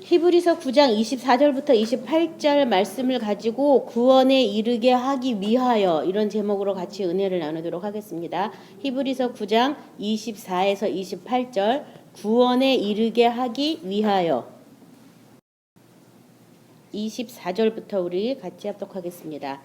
히브리서 9장 24절부터 28절 말씀을 가지고 구원에 이르게 하기 위하여 이런 제목으로 같이 은혜를 나누도록 하겠습니다. 히브리서 9장 24에서 28절 구원에 이르게 하기 위하여 24절부터 우리 같이 합독하겠습니다.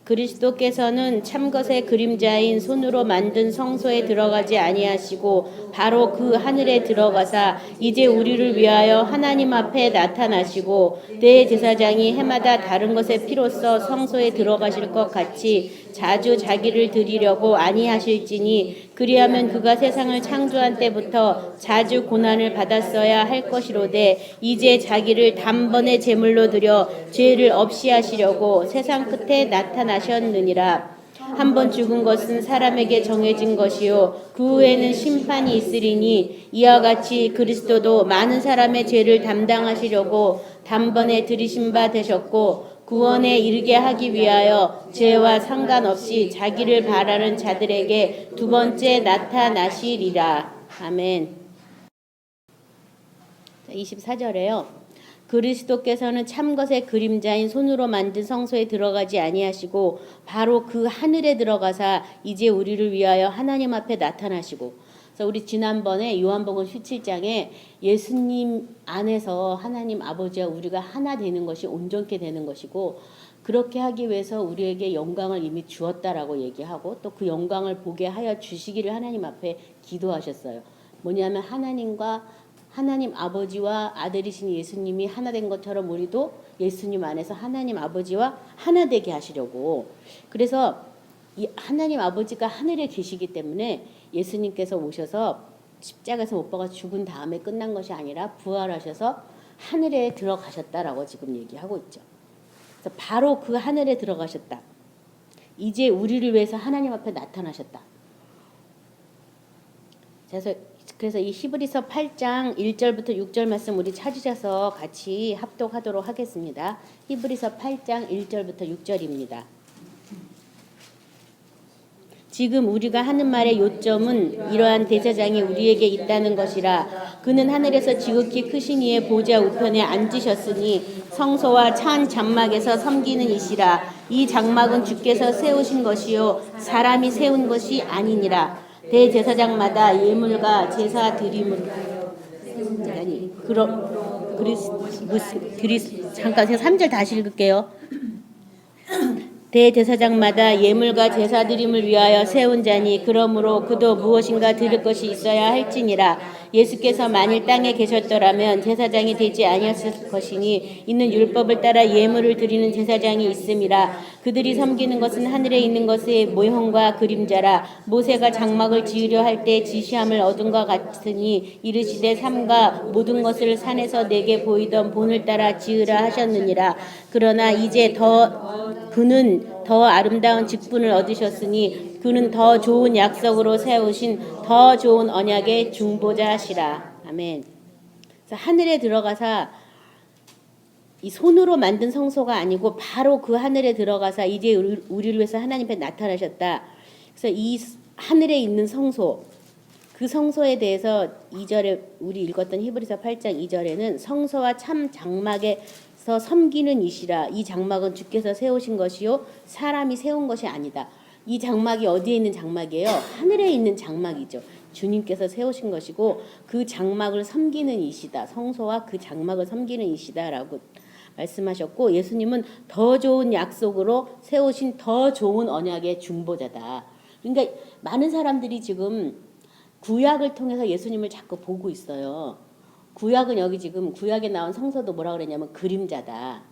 그리스도께서는 참것의 그림자인 손으로 만든 성소에 들어가지 아니하시고 바로 그 하늘에 들어가사 이제 우리를 위하여 하나님 앞에 나타나시고 대제사장이 해마다 다른 것의 피로써 성소에 들어가실 것 같이 자주 자기를 드리려고 아니하실지니 그리하면 그가 세상을 창조한 때부터 자주 고난을 받았어야 할 것이로되 이제 자기를 단번에 제물로 드려 죄를 없이 하시려고 세상 끝에 나타나셨느니라. 한 번 죽은 것은 사람에게 정해진 것이요 그 후에는 심판이 있으리니 이와 같이 그리스도도 많은 사람의 죄를 담당하시려고 단번에 들이신 바 되셨고 구원에 이르게 하기 위하여 죄와 상관없이 자기를 바라는 자들에게 두 번째 나타나시리라. 아멘. 24절에요. 그리스도께서는 참것의 그림자인 손으로 만든 성소에 들어가지 아니하시고 바로 그 하늘에 들어가사 이제 우리를 위하여 하나님 앞에 나타나시고. 그래서 우리 지난번에 요한복음 17장에 예수님 안에서 하나님 아버지와 우리가 하나 되는 것이 온전케 되는 것이고 그렇게 하기 위해서 우리에게 영광을 이미 주었다라고 얘기하고 또 그 영광을 보게 하여 주시기를 하나님 앞에 기도하셨어요. 뭐냐면 하나님 아버지와 아들이신 예수님이 하나 된 것처럼 우리도 예수님 안에서 하나님 아버지와 하나 되게 하시려고. 그래서 이 하나님 아버지가 하늘에 계시기 때문에 예수님께서 오셔서 십자가에서 못 박아 죽은 다음에 끝난 것이 아니라 부활하셔서 하늘에 들어가셨다라고 지금 얘기하고 있죠. 그래서 바로 그 하늘에 들어가셨다. 이제 우리를 위해서 하나님 앞에 나타나셨다. 그래서 이 히브리서 8장 1절부터 6절 말씀 우리 찾으셔서 같이 합독하도록 하겠습니다. 히브리서 8장 1절부터 6절입니다. 지금 우리가 하는 말의 요점은 이러한 대제사장이 우리에게 있다는 것이라. 그는 하늘에서 지극히 크신 이의 보좌 우편에 앉으셨으니 성소와 찬 장막에서 섬기는 이시라. 이 장막은 주께서 세우신 것이요 사람이 세운 것이 아니니라. 대제사장마다 예물과 제사 드림을 잠깐 제가 3절 다시 읽을게요. 대제사장마다 예물과 제사 드림을 위하여 세운 자니 그러므로 그도 무엇인가 드릴 것이 있어야 할지니라. 예수께서 만일 땅에 계셨더라면 제사장이 되지 아니었을 것이니 이는 율법을 따라 예물을 드리는 제사장이 있음이라. 그들이 섬기는 것은 하늘에 있는 것의 모형과 그림자라. 모세가 장막을 지으려 할 때 지시함을 얻은 것 같으니 이르시되 삼가 모든 것을 산에서 내게 보이던 본을 따라 지으라 하셨느니라. 그러나 이제 그는 더 아름다운 직분을 얻으셨으니 그는 더 좋은 약속으로 세우신 더 좋은 언약의 중보자시라. 아멘. 그래서 하늘에 들어가서 이 손으로 만든 성소가 아니고 바로 그 하늘에 들어가서 이제 우리를 위해서 하나님 앞에 나타나셨다. 그래서 이 하늘에 있는 성소, 그 성소에 대해서 2절에 우리 읽었던 히브리서 8장 2절에는 성소와 참 장막에서 섬기는 이시라. 이 장막은 주께서 세우신 것이요 사람이 세운 것이 아니다. 이 장막이 어디에 있는 장막이에요? 하늘에 있는 장막이죠. 주님께서 세우신 것이고 그 장막을 섬기는 이시다. 성소와 그 장막을 섬기는 이시다라고 말씀하셨고 예수님은 더 좋은 약속으로 세우신 더 좋은 언약의 중보자다. 그러니까 많은 사람들이 지금 구약을 통해서 예수님을 자꾸 보고 있어요. 구약은 여기 지금 구약에 나온 성소도 뭐라 그랬냐면 그림자다.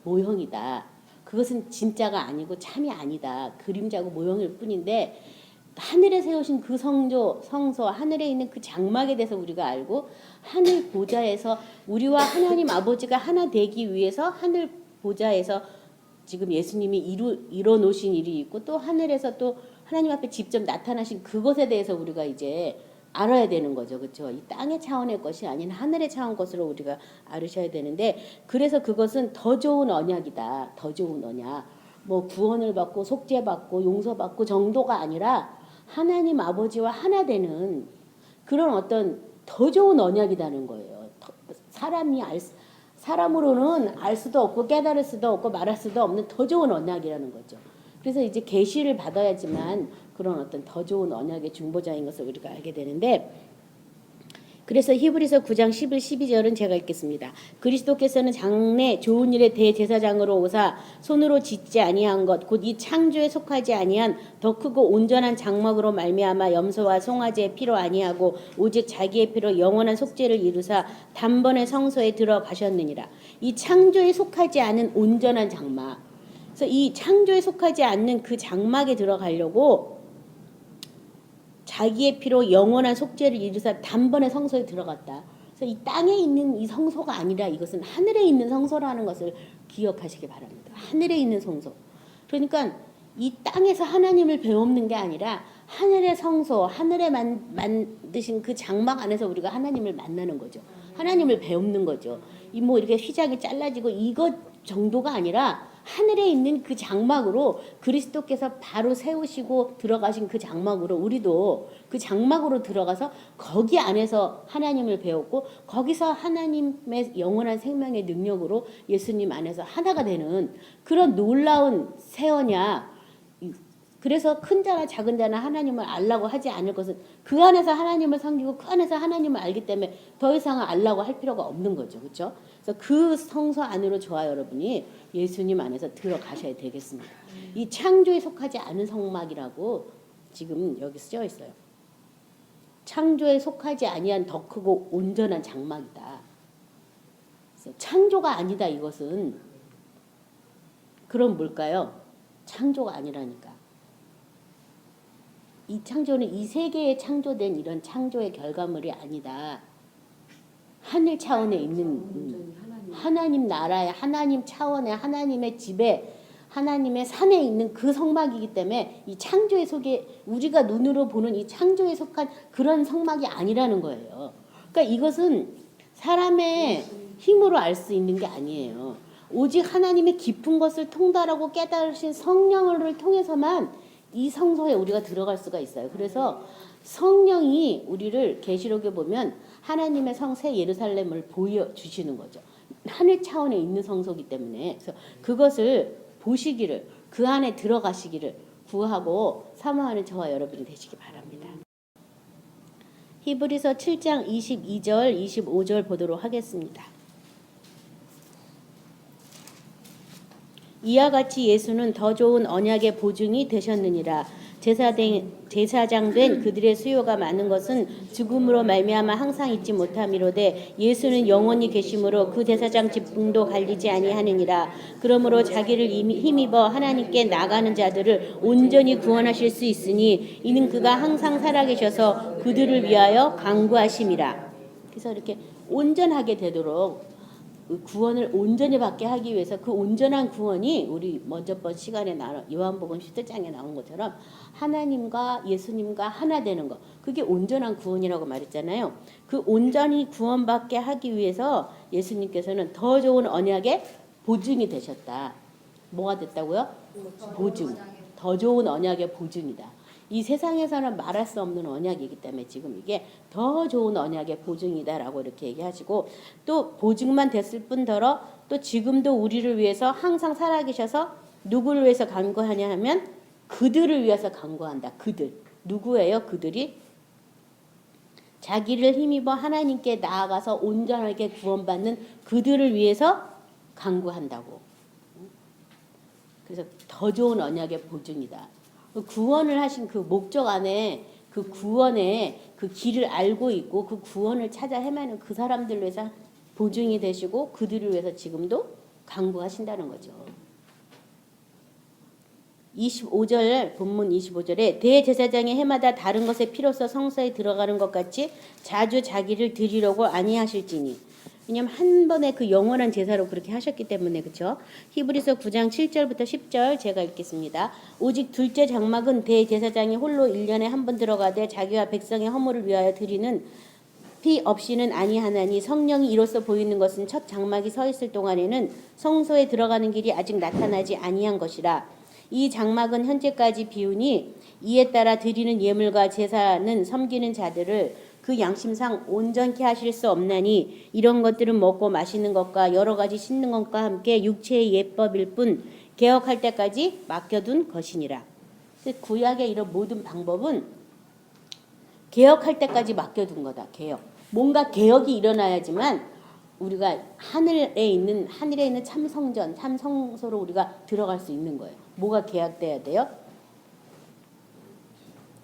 모형이다. 그것은 진짜가 아니고 참이 아니다. 그림자고 모형일 뿐인데 하늘에 세우신 그 성소, 하늘에 있는 그 장막에 대해서 우리가 알고 하늘 보좌에서 우리와 하나님 아버지가 하나 되기 위해서 하늘 보좌에서 지금 예수님이 이뤄 놓으신 일이 있고 또 하늘에서 또 하나님 앞에 직접 나타나신 그것에 대해서 우리가 이제 알아야 되는 거죠. 그렇죠? 이 땅의 차원의 것이 아닌 하늘의 차원 것으로 우리가 알으셔야 되는데 그래서 그것은 더 좋은 언약이다. 더 좋은 언약. 뭐 구원을 받고 속죄받고 용서받고 정도가 아니라 하나님 아버지와 하나 되는 그런 어떤 더 좋은 언약이라는 거예요. 사람이 사람으로는 알 수도 없고 깨달을 수도 없고 말할 수도 없는 더 좋은 언약이라는 거죠. 그래서 이제 계시를 받아야지만 그런 어떤 더 좋은 언약의 중보자인 것을 우리가 알게 되는데, 그래서 히브리서 9장 11, 12절은 제가 읽겠습니다. 그리스도께서는 장래 좋은 일의 대제사장으로 오사 손으로 짓지 아니한 것 곧 이 창조에 속하지 아니한 더 크고 온전한 장막으로 말미암아 염소와 송아지의 피로 아니하고 오직 자기의 피로 영원한 속죄를 이루사 단번에 성소에 들어가셨느니라. 이 창조에 속하지 않은 온전한 장막, 그래서 이 창조에 속하지 않는 그 장막에 들어가려고 자기의 피로 영원한 속죄를 이루사 단번에 성소에 들어갔다. 그래서 이 땅에 있는 이 성소가 아니라 이것은 하늘에 있는 성소라는 것을 기억하시기 바랍니다. 하늘에 있는 성소. 그러니까 이 땅에서 하나님을 배우는 게 아니라 하늘의 성소, 하늘에 만드신 그 장막 안에서 우리가 하나님을 만나는 거죠. 하나님을 배우는 거죠. 이 뭐 이렇게 휘장이 잘라지고 이것 정도가 아니라 하늘에 있는 그 장막으로 그리스도께서 바로 세우시고 들어가신 그 장막으로 우리도 그 장막으로 들어가서 거기 안에서 하나님을 배웠고 거기서 하나님의 영원한 생명의 능력으로 예수님 안에서 하나가 되는 그런 놀라운 새 언약. 그래서 큰 자나 작은 자나 하나님을 알라고 하지 않을 것은 그 안에서 하나님을 섬기고 그 안에서 하나님을 알기 때문에 더 이상 알라고 할 필요가 없는 거죠. 그렇죠? 그래서 그 성소 안으로 저와 여러분이 예수님 안에서 들어가셔야 되겠습니다. 이 창조에 속하지 않은 성막이라고 지금 여기 쓰여 있어요. 창조에 속하지 아니한 더 크고 온전한 장막이다. 그래서 창조가 아니다 이것은. 그럼 뭘까요? 창조가 아니라니까. 이 창조는 이 세계에 창조된 이런 창조의 결과물이 아니다. 하늘 차원에 있는 하나님 나라의 하나님 차원의 하나님의 집에 하나님의 산에 있는 그 성막이기 때문에 이 창조의 속에 우리가 눈으로 보는 이 창조에 속한 그런 성막이 아니라는 거예요. 그러니까 이것은 사람의 힘으로 알 수 있는 게 아니에요. 오직 하나님의 깊은 것을 통달하고 깨달으신 성령을 통해서만 이 성소에 우리가 들어갈 수가 있어요. 그래서 성령이 우리를 계시록에 보면 하나님의 성새 예루살렘을 보여주시는 거죠. 하늘 차원에 있는 성소이기 때문에 그래서 그것을 보시기를 그 안에 들어가시기를 구하고 사모하는 저와 여러분이 되시기 바랍니다. 히브리서 7장 22절 25절 보도록 하겠습니다. 이와 같이 예수는 더 좋은 언약의 보증이 되셨느니라. 제사장 된 그들의 수요가 많은 것은 죽음으로 말미암아 항상 잊지 못함이로되 예수는 영원히 계심으로 그 제사장 직분도 갈리지 아니하느니라. 그러므로 자기를 힘입어 하나님께 나가는 자들을 온전히 구원하실 수 있으니 이는 그가 항상 살아계셔서 그들을 위하여 간구하심이라. 그래서 이렇게 온전하게 되도록 구원을 온전히 받게 하기 위해서 그 온전한 구원이 우리 먼저 번 시간에 요한복음 10장에 나온 것처럼 하나님과 예수님과 하나 되는 거, 그게 온전한 구원이라고 말했잖아요. 그 온전히 구원받게 하기 위해서 예수님께서는 더 좋은 언약의 보증이 되셨다. 뭐가 됐다고요? 보증. 더 좋은 언약의 보증이다. 이 세상에서는 말할 수 없는 언약이기 때문에 지금 이게 더 좋은 언약의 보증이다라고 이렇게 얘기하시고, 또 보증만 됐을 뿐더러 또 지금도 우리를 위해서 항상 살아계셔서 누구를 위해서 간구하냐 하면 그들을 위해서 간구한다. 그들. 누구예요? 그들이 자기를 힘입어 하나님께 나아가서 온전하게 구원받는 그들을 위해서 간구한다고. 그래서 더 좋은 언약의 보증이다. 구원을 하신 그 목적 안에 그 구원의 그 길을 알고 있고 그 구원을 찾아 헤매는 그 사람들을 위해서 보증이 되시고 그들을 위해서 지금도 간구하신다는 거죠. 25절 본문 25절에 대제사장이 해마다 다른 것의 피로써 성소에 들어가는 것 같이 자주 자기를 드리려고 아니하실지니. 왜냐하면 한 번에 그 영원한 제사로 그렇게 하셨기 때문에. 그렇죠? 히브리서 9장 7절부터 10절 제가 읽겠습니다. 오직 둘째 장막은 대제사장이 홀로 1년에 한 번 들어가되 자기와 백성의 허물을 위하여 드리는 피 없이는 아니하나니 성령이 이로써 보이는 것은 첫 장막이 서 있을 동안에는 성소에 들어가는 길이 아직 나타나지 아니한 것이라. 이 장막은 현재까지 비우니 이에 따라 드리는 예물과 제사는 섬기는 자들을 그 양심상 온전케 하실 수 없나니 이런 것들은 먹고 마시는 것과 여러 가지 씻는 것과 함께 육체의 예법일 뿐 개혁할 때까지 맡겨둔 것이니라. 구약의 이런 모든 방법은 개혁할 때까지 맡겨둔 거다. 개혁. 뭔가 개혁이 일어나야지만 우리가 하늘에 있는 참성전, 참성소로 우리가 들어갈 수 있는 거예요. 뭐가 개혁돼야 돼요?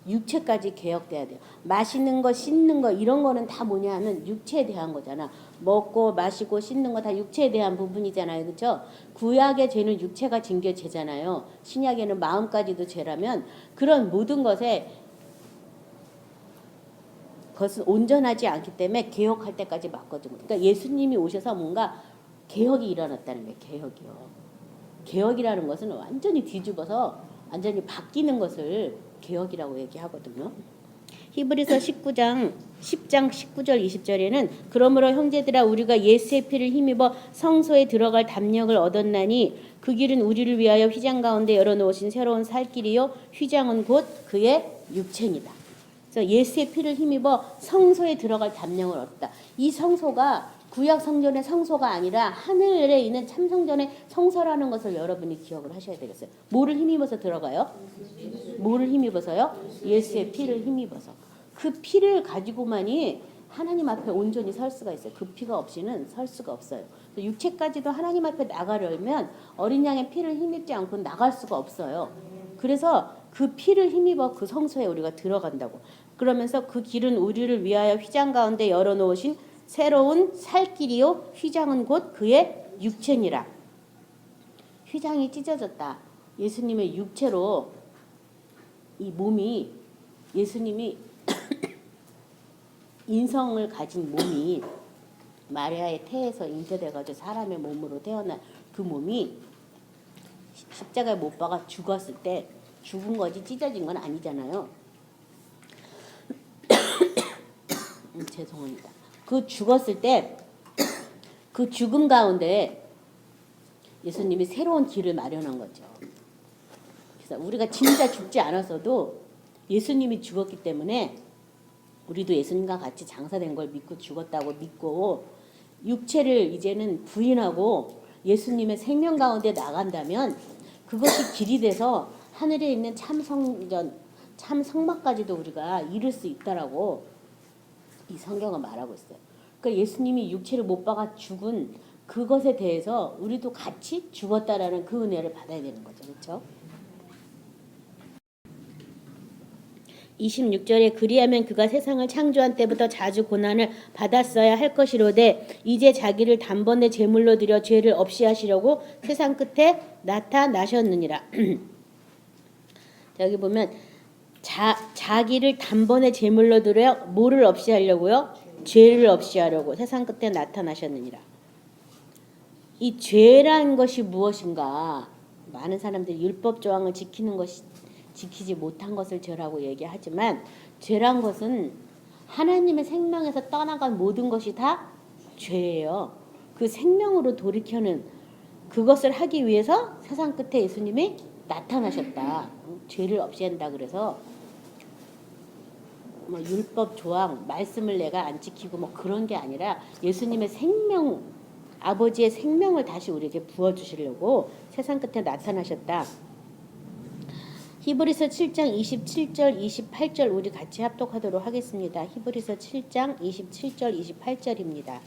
육체까지 개혁돼야 돼요. 마시는 거, 씻는 거 이런 거는 다 뭐냐 하면 육체에 대한 거잖아. 먹고 마시고 씻는 거 다 육체에 대한 부분이잖아요. 그렇죠? 구약의 죄는 육체가 징계 죄잖아요. 신약에는 마음까지도 죄라면 그런 모든 것에 그것은 온전하지 않기 때문에 개혁할 때까지 맡겨준 거예요. 그러니까 예수님이 오셔서 뭔가 개혁이 일어났다는 거예요. 개혁이요. 개혁이라는 것은 완전히 뒤집어서 완전히 바뀌는 것을 개혁이라고 얘기하거든요. 히브리서 10장 19절 20절에는 그러므로 형제들아 우리가 예수의 피를 힘입어 성소에 들어갈 담력을 얻었나니 그 길은 우리를 위하여 휘장 가운데 열어놓으신 새로운 살 길이요 휘장은 곧 그의 육체니라. 그래서 예수의 피를 힘입어 성소에 들어갈 담력을 얻다. 이 성소가 구약 성전의 성소가 아니라 하늘에 있는 참성전의 성소라는 것을 여러분이 기억을 하셔야 되겠어요. 뭐를 힘입어서 들어가요? 뭐를 힘입어서요? 예수의 피를 힘입어서. 그 피를 가지고만이 하나님 앞에 온전히 설 수가 있어요. 그 피가 없이는 설 수가 없어요. 육체까지도 하나님 앞에 나가려면 어린 양의 피를 힘입지 않고 나갈 수가 없어요. 그래서 그 피를 힘입어 그 성소에 우리가 들어간다고. 그러면서 그 길은 우리를 위하여 휘장 가운데 열어놓으신 새로운 살 길이요 휘장은 곧 그의 육체니라. 휘장이 찢어졌다. 예수님의 육체로 이 몸이 예수님이 인성을 가진 몸이 마리아의 태에서 잉태돼가지고 사람의 몸으로 태어난 그 몸이 십자가에 못 박아 죽었을 때 죽은 거지 찢어진 건 아니잖아요. 죄송합니다. 그 죽었을 때 그 죽음 가운데 예수님이 새로운 길을 마련한 거죠. 그래서 우리가 진짜 죽지 않았어도 예수님이 죽었기 때문에 우리도 예수님과 같이 장사된 걸 믿고 죽었다고 믿고 육체를 이제는 부인하고 예수님의 생명 가운데 나간다면 그것이 길이 돼서 하늘에 있는 참성전, 참성막까지도 우리가 이룰 수 있다라고 이 성경은 말하고 있어요. 그러니까 예수님이 육체를 못 박아 죽은 그것에 대해서 우리도 같이 죽었다라는 그 은혜를 받아야 되는 거죠. 그렇죠? 26절에 그리하면 그가 세상을 창조한 때부터 자주 고난을 받았어야 할 것이로되 이제 자기를 단번에 제물로 드려 죄를 없이 하시려고 세상 끝에 나타나셨느니라. 여기 보면 자기를 단번에 제물로 드려 뭐를 없이 하려고요? 죄를 없이 하려고 세상 끝에 나타나셨느니라. 이 죄라는 것이 무엇인가? 많은 사람들이 율법 조항을 지키지 못한 것을 죄라고 얘기하지만 죄란 것은 하나님의 생명에서 떠나간 모든 것이 다 죄예요. 그 생명으로 돌이켜는 그것을 하기 위해서 세상 끝에 예수님이 나타나셨다. 죄를 없이 한다 그래서 뭐 율법 조항 말씀을 내가 안 지키고 뭐 그런 게 아니라 예수님의 생명 아버지의 생명을 다시 우리에게 부어주시려고 세상 끝에 나타나셨다. 히브리서 7장 27절 28절 우리 같이 합독하도록 하겠습니다. 히브리서 7장 27절 28절입니다.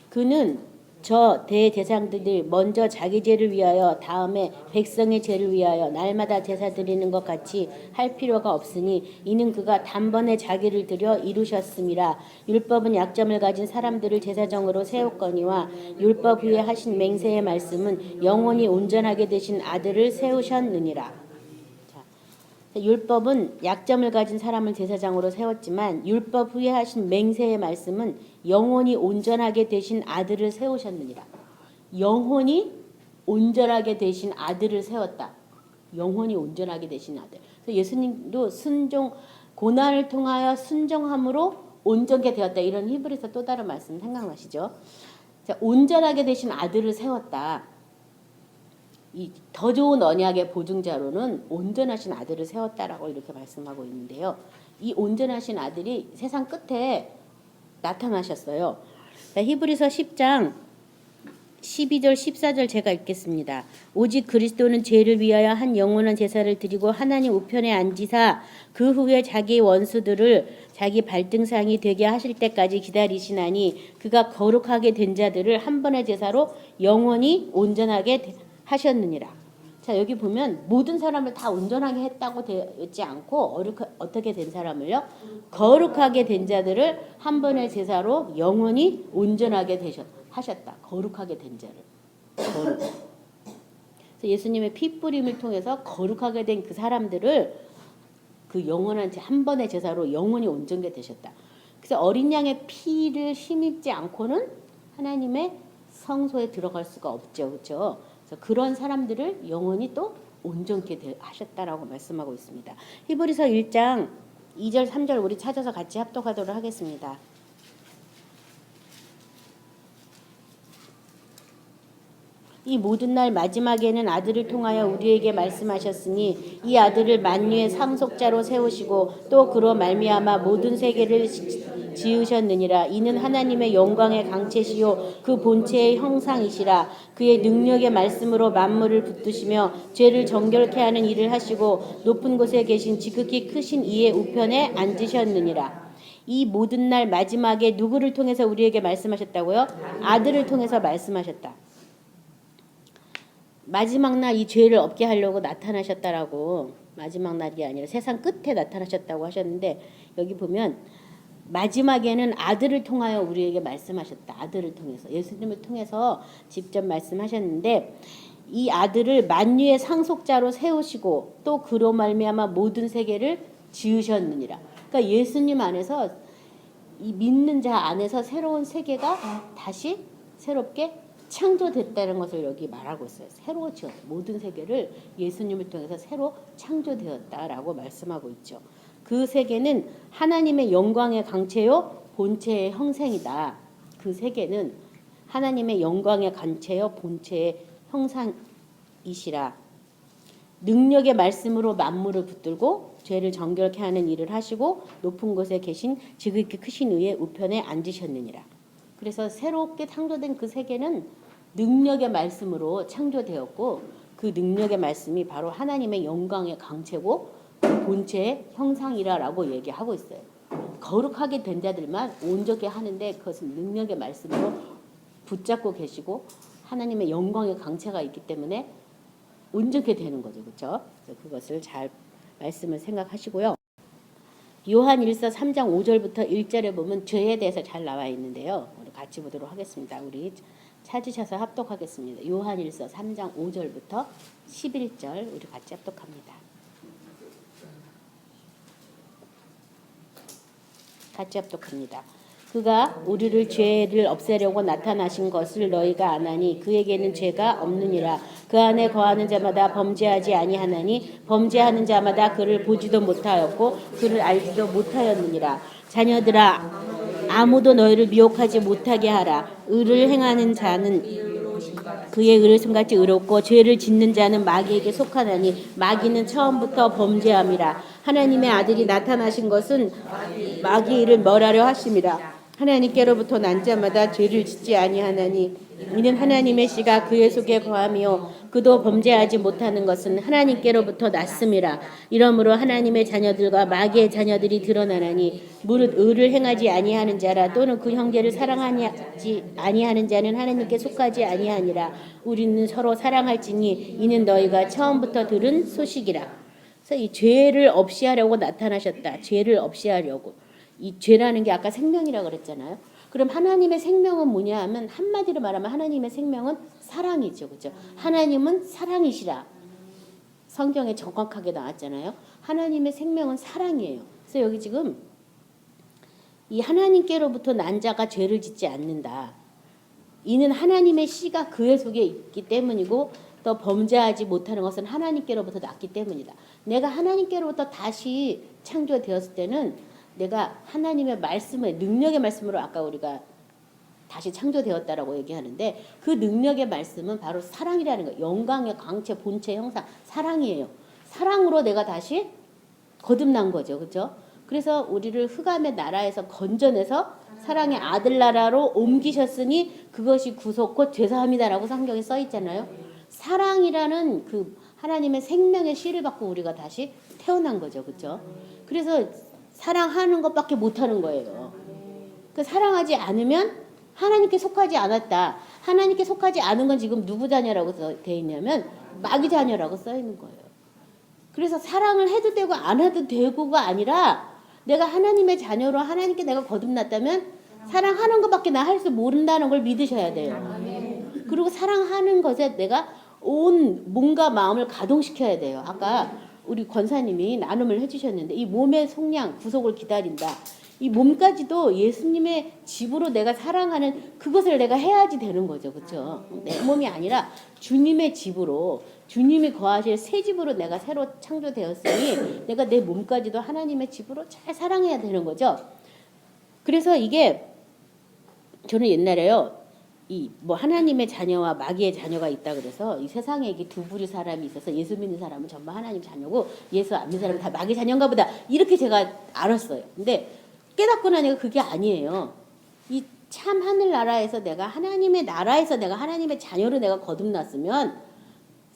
그는 저 대제사장들이 먼저 자기 죄를 위하여 다음에 백성의 죄를 위하여 날마다 제사 드리는 것 같이 할 필요가 없으니 이는 그가 단번에 자기를 들여 이루셨음이라. 율법은 약점을 가진 사람들을 제사장으로 세웠거니와 율법 후에 하신 맹세의 말씀은 영원히 온전하게 되신 아들을 세우셨느니라. 율법은 약점을 가진 사람을 제사장으로 세웠지만 율법 후에 하신 맹세의 말씀은 영원히 온전하게 되신 아들을 세우셨느니라. 영원히 온전하게 되신 아들을 세웠다. 영원히 온전하게 되신 아들. 예수님도 고난을 통하여 순종함으로 온전하게 되었다. 이런 히브리서 또 다른 말씀 생각나시죠? 온전하게 되신 아들을 세웠다. 이 더 좋은 언약의 보증자로는 온전하신 아들을 세웠다라고 이렇게 말씀하고 있는데요. 이 온전하신 아들이 세상 끝에 나타나셨어요. 히브리서 10장 12절 14절 제가 읽겠습니다. 오직 그리스도는 죄를 위하여 한 영원한 제사를 드리고 하나님 우편에 앉으사 그 후에 자기 원수들을 자기 발등상이 되게 하실 때까지 기다리시나니 그가 거룩하게 된 자들을 한 번의 제사로 영원히 온전하게 하셨느니라. 자, 여기 보면 모든 사람을 다 온전하게 했다고 되지 않고 어떻게 된 사람을요? 거룩하게 된 자들을 한 번의 제사로 영원히 온전하게 하셨다. 거룩하게 된 자를. 거룩. 그래서 예수님의 피 뿌림을 통해서 거룩하게 된 그 사람들을 그 영원한 한 번의 제사로 영원히 온전하게 되셨다. 그래서 어린 양의 피를 힘입지 않고는 하나님의 성소에 들어갈 수가 없죠. 그렇죠? 그래서 그런 사람들을 영원히 또 온전케 하셨다라고 말씀하고 있습니다. 히브리서 1장 2절 3절 우리 찾아서 같이 합독하도록 하겠습니다. 이 모든 날 마지막에는 아들을 통하여 우리에게 말씀하셨으니 이 아들을 만유의 상속자로 세우시고 또 그로 말미암아 모든 세계를 지으셨느니라. 이는 하나님의 영광의 강체시요 그 본체의 형상이시라. 그의 능력의 말씀으로 만물을 붙드시며 죄를 정결케 하는 일을 하시고 높은 곳에 계신 지극히 크신 이의 우편에 앉으셨느니라. 이 모든 날 마지막에 누구를 통해서 우리에게 말씀하셨다고요? 아들을 통해서 말씀하셨다. 마지막 날 이 죄를 없게 하려고 나타나셨다라고, 마지막 날이 아니라 세상 끝에 나타나셨다고 하셨는데 여기 보면 마지막에는 아들을 통하여 우리에게 말씀하셨다. 아들을 통해서, 예수님을 통해서 직접 말씀하셨는데 이 아들을 만유의 상속자로 세우시고 또 그로 말미암아 모든 세계를 지으셨느니라. 그러니까 예수님 안에서, 이 믿는 자 안에서 새로운 세계가 다시 새롭게 창조됐다는 것을 여기 말하고 있어요. 새로 지었다. 모든 세계를 예수님을 통해서 새로 창조되었다라고 말씀하고 있죠. 그 세계는 하나님의 영광의 강체요 본체의 형상이다. 그 세계는 하나님의 영광의 강체요 본체의 형상이시라. 능력의 말씀으로 만물을 붙들고 죄를 정결케 하는 일을 하시고 높은 곳에 계신 지극히 크신 의의 우편에 앉으셨느니라. 그래서 새롭게 창조된 그 세계는 능력의 말씀으로 창조되었고 그 능력의 말씀이 바로 하나님의 영광의 강체고 그 본체의 형상이라고 얘기하고 있어요. 거룩하게 된 자들만 온전하게 하는데 그것은 능력의 말씀으로 붙잡고 계시고 하나님의 영광의 강체가 있기 때문에 온전하게 되는 거죠. 그렇죠? 그래서 그것을 잘 말씀을 생각하시고요. 요한 1서 3장 5절부터 1절에 보면 죄에 대해서 잘 나와 있는데요. 우리 같이 보도록 하겠습니다. 우리 찾으셔서 합독하겠습니다. 요한 1서 3장 5절부터 11절 우리 같이 합독합니다. 같이 합독합니다. 그가 우리를 죄를 없애려고 나타나신 것을 너희가 아나니 그에게는 죄가 없느니라. 그 안에 거하는 자마다 범죄하지 아니하나니 범죄하는 자마다 그를 보지도 못하였고 그를 알지도 못하였느니라. 자녀들아 아무도 너희를 미혹하지 못하게 하라. 의를 행하는 자는 그의 의를 손같이 의롭고 죄를 짓는 자는 마귀에게 속하나니 마귀는 처음부터 범죄함이라. 하나님의 아들이 나타나신 것은 마귀의 일을 멸하려 하심이라. 하나님께로부터 난 자마다 죄를 짓지 아니하나니 이는 하나님의 씨가 그의 속에 거하며 그도 범죄하지 못하는 것은 하나님께로부터 났음이라. 이러므로 하나님의 자녀들과 마귀의 자녀들이 드러나나니 무릇 의를 행하지 아니하는 자라 또는 그 형제를 사랑하지 아니하는 자는 하나님께 속하지 아니하니라. 우리는 서로 사랑할지니 이는 너희가 처음부터 들은 소식이라. 그래서 이 죄를 없이 하려고 나타나셨다. 죄를 없이 하려고. 이 죄라는 게 아까 생명이라고 그랬잖아요. 그럼 하나님의 생명은 뭐냐 하면 한마디로 말하면 하나님의 생명은 사랑이죠. 그렇죠? 하나님은 사랑이시라. 성경에 정확하게 나왔잖아요. 하나님의 생명은 사랑이에요. 그래서 여기 지금 이 하나님께로부터 난 자가 죄를 짓지 않는다. 이는 하나님의 씨가 그의 속에 있기 때문이고 또 범죄하지 못하는 것은 하나님께로부터 났기 때문이다. 내가 하나님께로부터 다시 창조되었을 때는 내가 하나님의 말씀을 능력의 말씀으로 아까 우리가 다시 창조되었다라고 얘기하는데 그 능력의 말씀은 바로 사랑이라는 거예요. 영광의 광채, 본체, 형상, 사랑이에요. 사랑으로 내가 다시 거듭난 거죠. 그렇죠? 그래서 우리를 흑암의 나라에서 건져내서 사랑의 아들 나라로 옮기셨으니 그것이 구속 곧 죄사함이다라고 성경에 써 있잖아요. 사랑이라는 그 하나님의 생명의 씨를 받고 우리가 다시 태어난 거죠. 그렇죠? 그래서 사랑하는 것밖에 못하는 거예요. 그 사랑하지 않으면 하나님께 속하지 않았다. 하나님께 속하지 않은 건 지금 누구 자녀라고 되어 있냐면 마귀 자녀라고 써 있는 거예요. 그래서 사랑을 해도 되고 안 해도 되고가 아니라 내가 하나님의 자녀로 하나님께 내가 거듭났다면 사랑하는 것밖에 나 할 수 모른다는 걸 믿으셔야 돼요. 그리고 사랑하는 것에 내가 온 몸과 마음을 가동시켜야 돼요. 아까 우리 권사님이 나눔을 해주셨는데 이 몸의 속량, 구속을 기다린다. 이 몸까지도 예수님의 집으로 내가 사랑하는 그것을 내가 해야지 되는 거죠. 그렇죠? 내 몸이 아니라 주님의 집으로 주님이 거하실 새 집으로 내가 새로 창조되었으니 내가 내 몸까지도 하나님의 집으로 잘 사랑해야 되는 거죠. 그래서 이게 저는 옛날에요. 이 뭐 하나님의 자녀와 마귀의 자녀가 있다 그래서 이 세상에 이게 두 부류 사람이 있어서 예수 믿는 사람은 전부 하나님 자녀고 예수 안 믿는 사람은 다 마귀 자녀인가 보다 이렇게 제가 알았어요. 근데 깨닫고 나니까 그게 아니에요. 이 참 하늘나라에서 내가 하나님의 나라에서 내가 하나님의 자녀로 내가 거듭났으면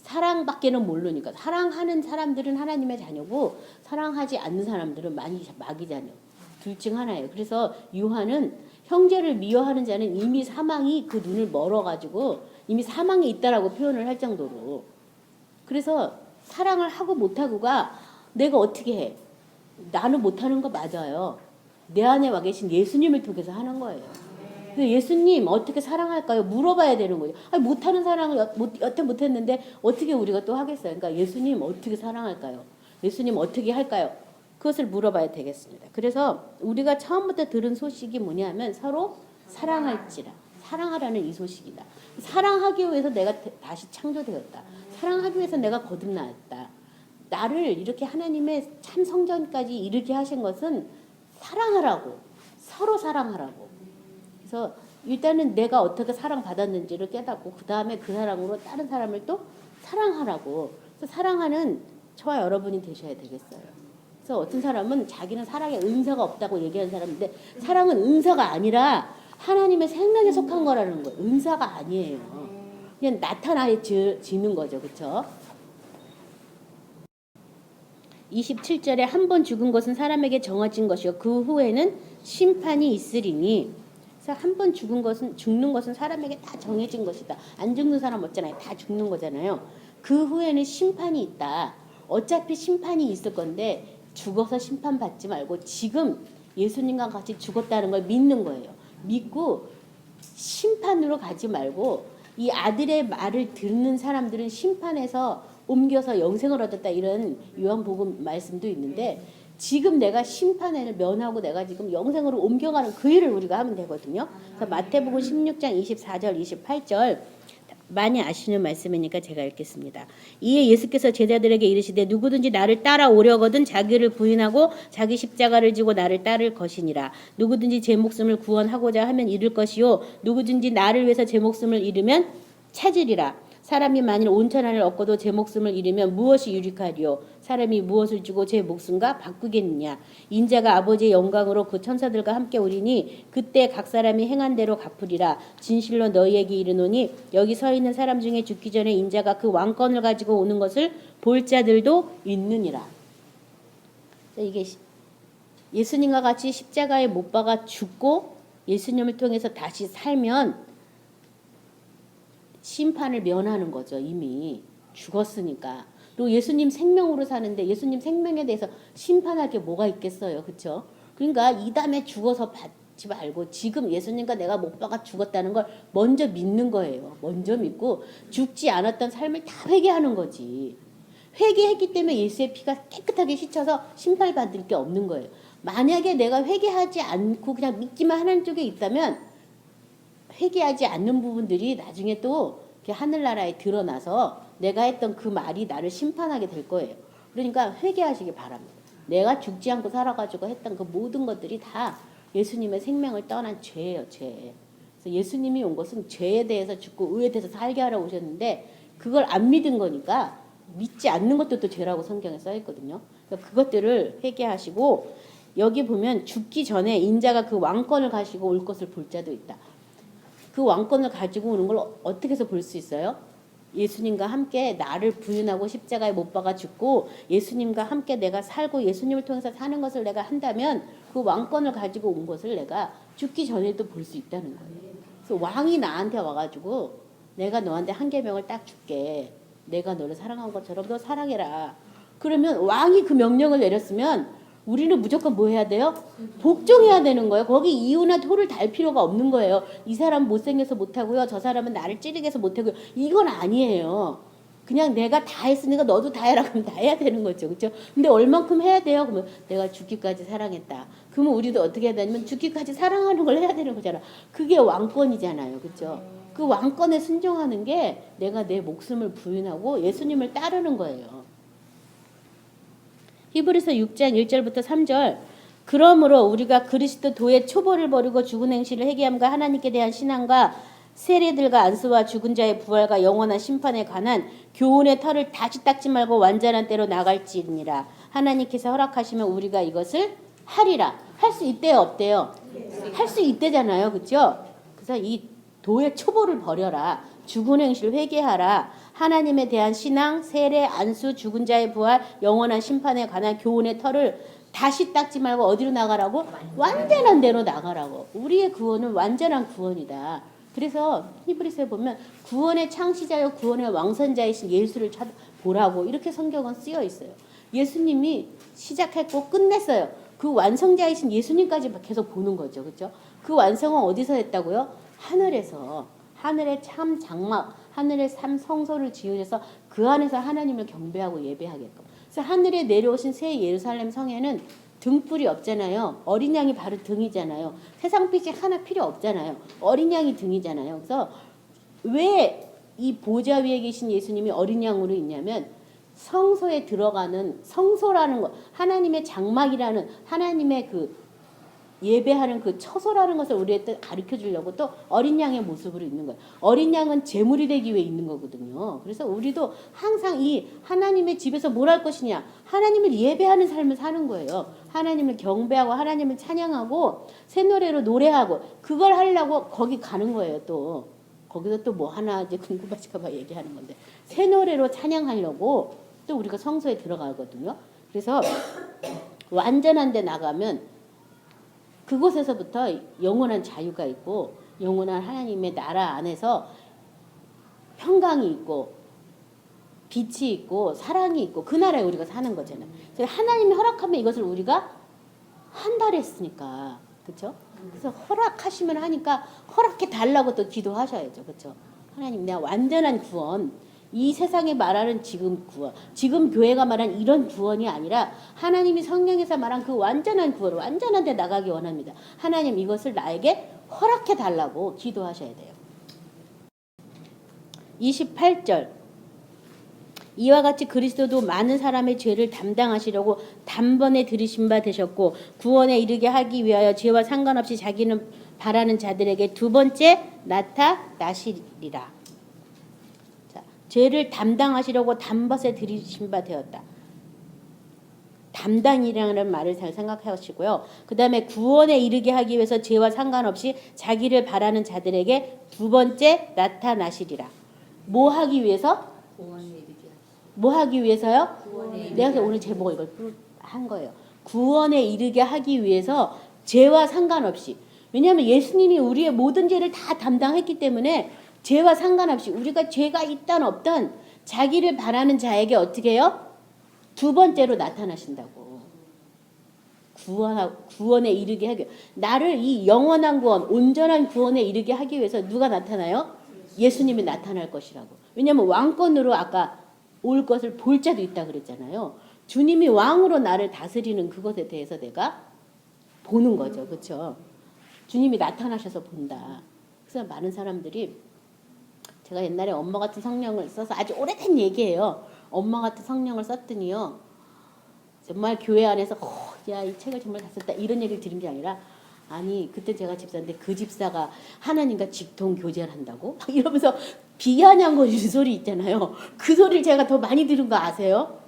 사랑밖에는 모르니까 사랑하는 사람들은 하나님의 자녀고 사랑하지 않는 사람들은 마귀 자녀. 둘 중 하나예요. 그래서 요한은 형제를 미워하는 자는 이미 사망이 그 눈을 멀어가지고 이미 사망에 있다라고 표현을 할 정도로. 그래서 사랑을 하고 못하고가 내가 어떻게 해. 나는 못하는 거 맞아요. 내 안에 와 계신 예수님을 통해서 하는 거예요. 근데 예수님 어떻게 사랑할까요? 물어봐야 되는 거죠. 아니, 못하는 사랑을 여태 못했는데 어떻게 우리가 또 하겠어요. 그러니까 예수님 어떻게 사랑할까요? 예수님 어떻게 할까요? 그것을 물어봐야 되겠습니다. 그래서 우리가 처음부터 들은 소식이 뭐냐면 서로 사랑할지라. 사랑하라는 이 소식이다. 사랑하기 위해서 내가 다시 창조되었다. 사랑하기 위해서 내가 거듭났다. 나를 이렇게 하나님의 참 성전까지 이르게 하신 것은 사랑하라고. 서로 사랑하라고. 그래서 일단은 내가 어떻게 사랑받았는지를 깨닫고 그 다음에 그 사랑으로 다른 사람을 또 사랑하라고. 그래서 사랑하는 저와 여러분이 되셔야 되겠어요. 그래서 어떤 사람은 자기는 사랑에 은사가 없다고 얘기하는 사람인데 사랑은 은사가 아니라 하나님의 생명에 속한 거라는 거예요. 은사가 아니에요. 그냥 나타나지는 거죠. 그렇죠? 27절에 한 번 죽은 것은 사람에게 정해진 것이요 그 후에는 심판이 있으리니. 그래서 한 번 죽는 것은 사람에게 다 정해진 것이다. 안 죽는 사람 없잖아요. 다 죽는 거잖아요. 그 후에는 심판이 있다. 어차피 심판이 있을 건데 죽어서 심판받지 말고 지금 예수님과 같이 죽었다는 걸 믿는 거예요. 믿고 심판으로 가지 말고 이 아들의 말을 듣는 사람들은 심판에서 옮겨서 영생을 얻었다 이런 요한복음 말씀도 있는데 지금 내가 심판을 면하고 내가 지금 영생으로 옮겨가는 그 일을 우리가 하면 되거든요. 그래서 마태복음 16장 24절 28절 많이 아시는 말씀이니까 제가 읽겠습니다. 이에 예수께서 제자들에게 이르시되 누구든지 나를 따라오려거든 자기를 부인하고 자기 십자가를 지고 나를 따를 것이니라. 누구든지 제 목숨을 구원하고자 하면 잃을 것이요 누구든지 나를 위해서 제 목숨을 잃으면 찾으리라. 사람이 만일 온천하를 얻고도 제 목숨을 잃으면 무엇이 유익하리요? 사람이 무엇을 주고 제 목숨과 바꾸겠느냐? 인자가 아버지의 영광으로 그 천사들과 함께 오리니 그때 각 사람이 행한 대로 갚으리라. 진실로 너희에게 이르노니 여기 서 있는 사람 중에 죽기 전에 인자가 그 왕권을 가지고 오는 것을 볼 자들도 있느니라. 이게 예수님과 같이 십자가에 못 박아 죽고 예수님을 통해서 다시 살면 심판을 면하는 거죠. 이미 죽었으니까. 또 예수님 생명으로 사는데 예수님 생명에 대해서 심판할 게 뭐가 있겠어요. 그렇죠? 그러니까 이 다음에 죽어서 받지 말고 지금 예수님과 내가 못 박아 죽었다는 걸 먼저 믿는 거예요. 먼저 믿고 죽지 않았던 삶을 다 회개하는 거지. 회개했기 때문에 예수의 피가 깨끗하게 씻어서 심판을 받을 게 없는 거예요. 만약에 내가 회개하지 않고 그냥 믿기만 하는 쪽에 있다면 회개하지 않는 부분들이 나중에 또 하늘나라에 드러나서 내가 했던 그 말이 나를 심판하게 될 거예요. 그러니까 회개하시기 바랍니다. 내가 죽지 않고 살아가지고 했던 그 모든 것들이 다 예수님의 생명을 떠난 죄예요. 죄. 그래서 예수님이 온 것은 죄에 대해서 죽고 의에 대해서 살게 하러 오셨는데 그걸 안 믿은 거니까 믿지 않는 것도 또 죄라고 성경에 써 있거든요. 그러니까 그것들을 회개하시고 여기 보면 죽기 전에 인자가 그 왕권을 가지고 올 것을 볼 자도 있다. 그 왕권을 가지고 오는 걸 어떻게 해서 볼 수 있어요? 예수님과 함께 나를 부인하고 십자가에 못 박아 죽고 예수님과 함께 내가 살고 예수님을 통해서 사는 것을 내가 한다면 그 왕권을 가지고 온 것을 내가 죽기 전에도 볼 수 있다는 거예요. 그래서 왕이 나한테 와가지고 내가 너한테 한 계명을 딱 줄게. 내가 너를 사랑한 것처럼 너 사랑해라. 그러면 왕이 그 명령을 내렸으면 우리는 무조건 뭐 해야 돼요? 복종해야 되는 거예요. 거기 이유나 토를 달 필요가 없는 거예요. 이 사람 못생겨서 못하고요. 저 사람은 나를 찌르게 해서 못하고요. 이건 아니에요. 그냥 내가 다 했으니까 너도 다 해라. 그럼 다 해야 되는 거죠. 그렇죠? 근데 얼만큼 해야 돼요? 그러면 내가 죽기까지 사랑했다. 그러면 우리도 어떻게 해야 되냐면 죽기까지 사랑하는 걸 해야 되는 거잖아. 그게 왕권이잖아요. 그렇죠? 그 왕권에 순종하는 게 내가 내 목숨을 부인하고 예수님을 따르는 거예요. 히브리서 6장 1절부터 3절 그러므로 우리가 그리스도 도의 초보를 버리고 죽은 행실을 회개함과 하나님께 대한 신앙과 세례들과 안수와 죽은 자의 부활과 영원한 심판에 관한 교훈의 털을 다시 닦지 말고 완전한 때로 나갈지니라. 하나님께서 허락하시면 우리가 이것을 하리라. 할 수 있대요, 없대요? 할 수 있대잖아요. 그렇죠? 그래서 이 도의 초보를 버려라. 죽은 행실 회개하라. 하나님에 대한 신앙, 세례, 안수, 죽은 자의 부활, 영원한 심판에 관한 교훈의 털을 다시 닦지 말고 어디로 나가라고? 완전한 데로 나가라고. 우리의 구원은 완전한 구원이다. 그래서 히브리서에 보면 구원의 창시자요 구원의 왕선자이신 예수를 찾아보라고 이렇게 성경은 쓰여 있어요. 예수님이 시작했고 끝냈어요. 그 완성자이신 예수님까지 계속 보는 거죠. 그렇죠? 그 완성은 어디서 했다고요? 하늘에서. 하늘의 참 장막, 하늘의 참 성소를 지으셔서 그 안에서 하나님을 경배하고 예배하게끔. 그래서 하늘에 내려오신 새 예루살렘 성에는 등불이 없잖아요. 어린 양이 바로 등이잖아요. 세상빛이 하나 필요 없잖아요. 어린 양이 등이잖아요. 그래서 왜 이 보좌 위에 계신 예수님이 어린 양으로 있냐면 성소에 들어가는 성소라는 것, 하나님의 장막이라는 하나님의 그 예배하는 그 처소라는 것을 우리한테 가르쳐 주려고 또 어린 양의 모습으로 있는 거예요. 어린 양은 제물이 되기 위해 있는 거거든요. 그래서 우리도 항상 이 하나님의 집에서 뭘 할 것이냐. 하나님을 예배하는 삶을 사는 거예요. 하나님을 경배하고 하나님을 찬양하고 새 노래로 노래하고 그걸 하려고 거기 가는 거예요. 또 거기서 또 뭐 하나 이제 궁금하실까 봐 얘기하는 건데 새 노래로 찬양하려고 또 우리가 성소에 들어가거든요. 그래서 완전한 데 나가면 그곳에서부터 영원한 자유가 있고 영원한 하나님의 나라 안에서 평강이 있고 빛이 있고 사랑이 있고 그 나라에 우리가 사는 거잖아요. 그래서 하나님이 허락하면 이것을 우리가 한다고 했으니까. 그렇죠? 그래서 허락하시면 하니까 허락해 달라고 또 기도하셔야죠. 그렇죠? 하나님 내가 완전한 구원 이 세상에 말하는 지금 구원, 지금 교회가 말한 이런 구원이 아니라 하나님이 성령에서 말한 그 완전한 구원, 완전한 데 나가기 원합니다. 하나님 이것을 나에게 허락해 달라고 기도하셔야 돼요. 28절 이와 같이 그리스도도 많은 사람의 죄를 담당하시려고 단번에 들이신 바 되셨고 구원에 이르게 하기 위하여 죄와 상관없이 자기는 바라는 자들에게 두 번째 나타나시리라. 죄를 담당하시려고 단번에 들이신 바 되었다. 담당이라는 말을 잘 생각하시고요. 그 다음에 구원에 이르게 하기 위해서 죄와 상관없이 자기를 바라는 자들에게 두 번째 나타나시리라. 뭐 하기 위해서? 뭐 하기 위해서요? 내가 오늘 제목을 이걸 한 거예요. 구원에 이르게 하기 위해서 죄와 상관없이. 왜냐하면 예수님이 우리의 모든 죄를 다 담당했기 때문에 죄와 상관없이 우리가 죄가 있든 없든 자기를 바라는 자에게 어떻게 해요? 두 번째로 나타나신다고. 구원에 이르게 하기. 나를 이 영원한 구원, 온전한 구원에 이르게 하기 위해서 누가 나타나요? 예수님이 나타날 것이라고. 왜냐하면 왕권으로 아까 올 것을 볼 자도 있다 그랬잖아요. 주님이 왕으로 나를 다스리는 그것에 대해서 내가 보는 거죠. 그렇죠? 주님이 나타나셔서 본다. 그래서 많은 사람들이 제가 옛날에 엄마 같은 성령을 써서 아주 오래된 얘기예요. 엄마 같은 성령을 썼더니요. 정말 교회 안에서 야, 이 책을 정말 다 썼다 이런 얘기를 들은 게 아니라 아니 그때 제가 집사인데 그 집사가 하나님과 직통 교제를 한다고? 막 이러면서 비아냥거리는 소리 있잖아요. 그 소리를 제가 더 많이 들은 거 아세요?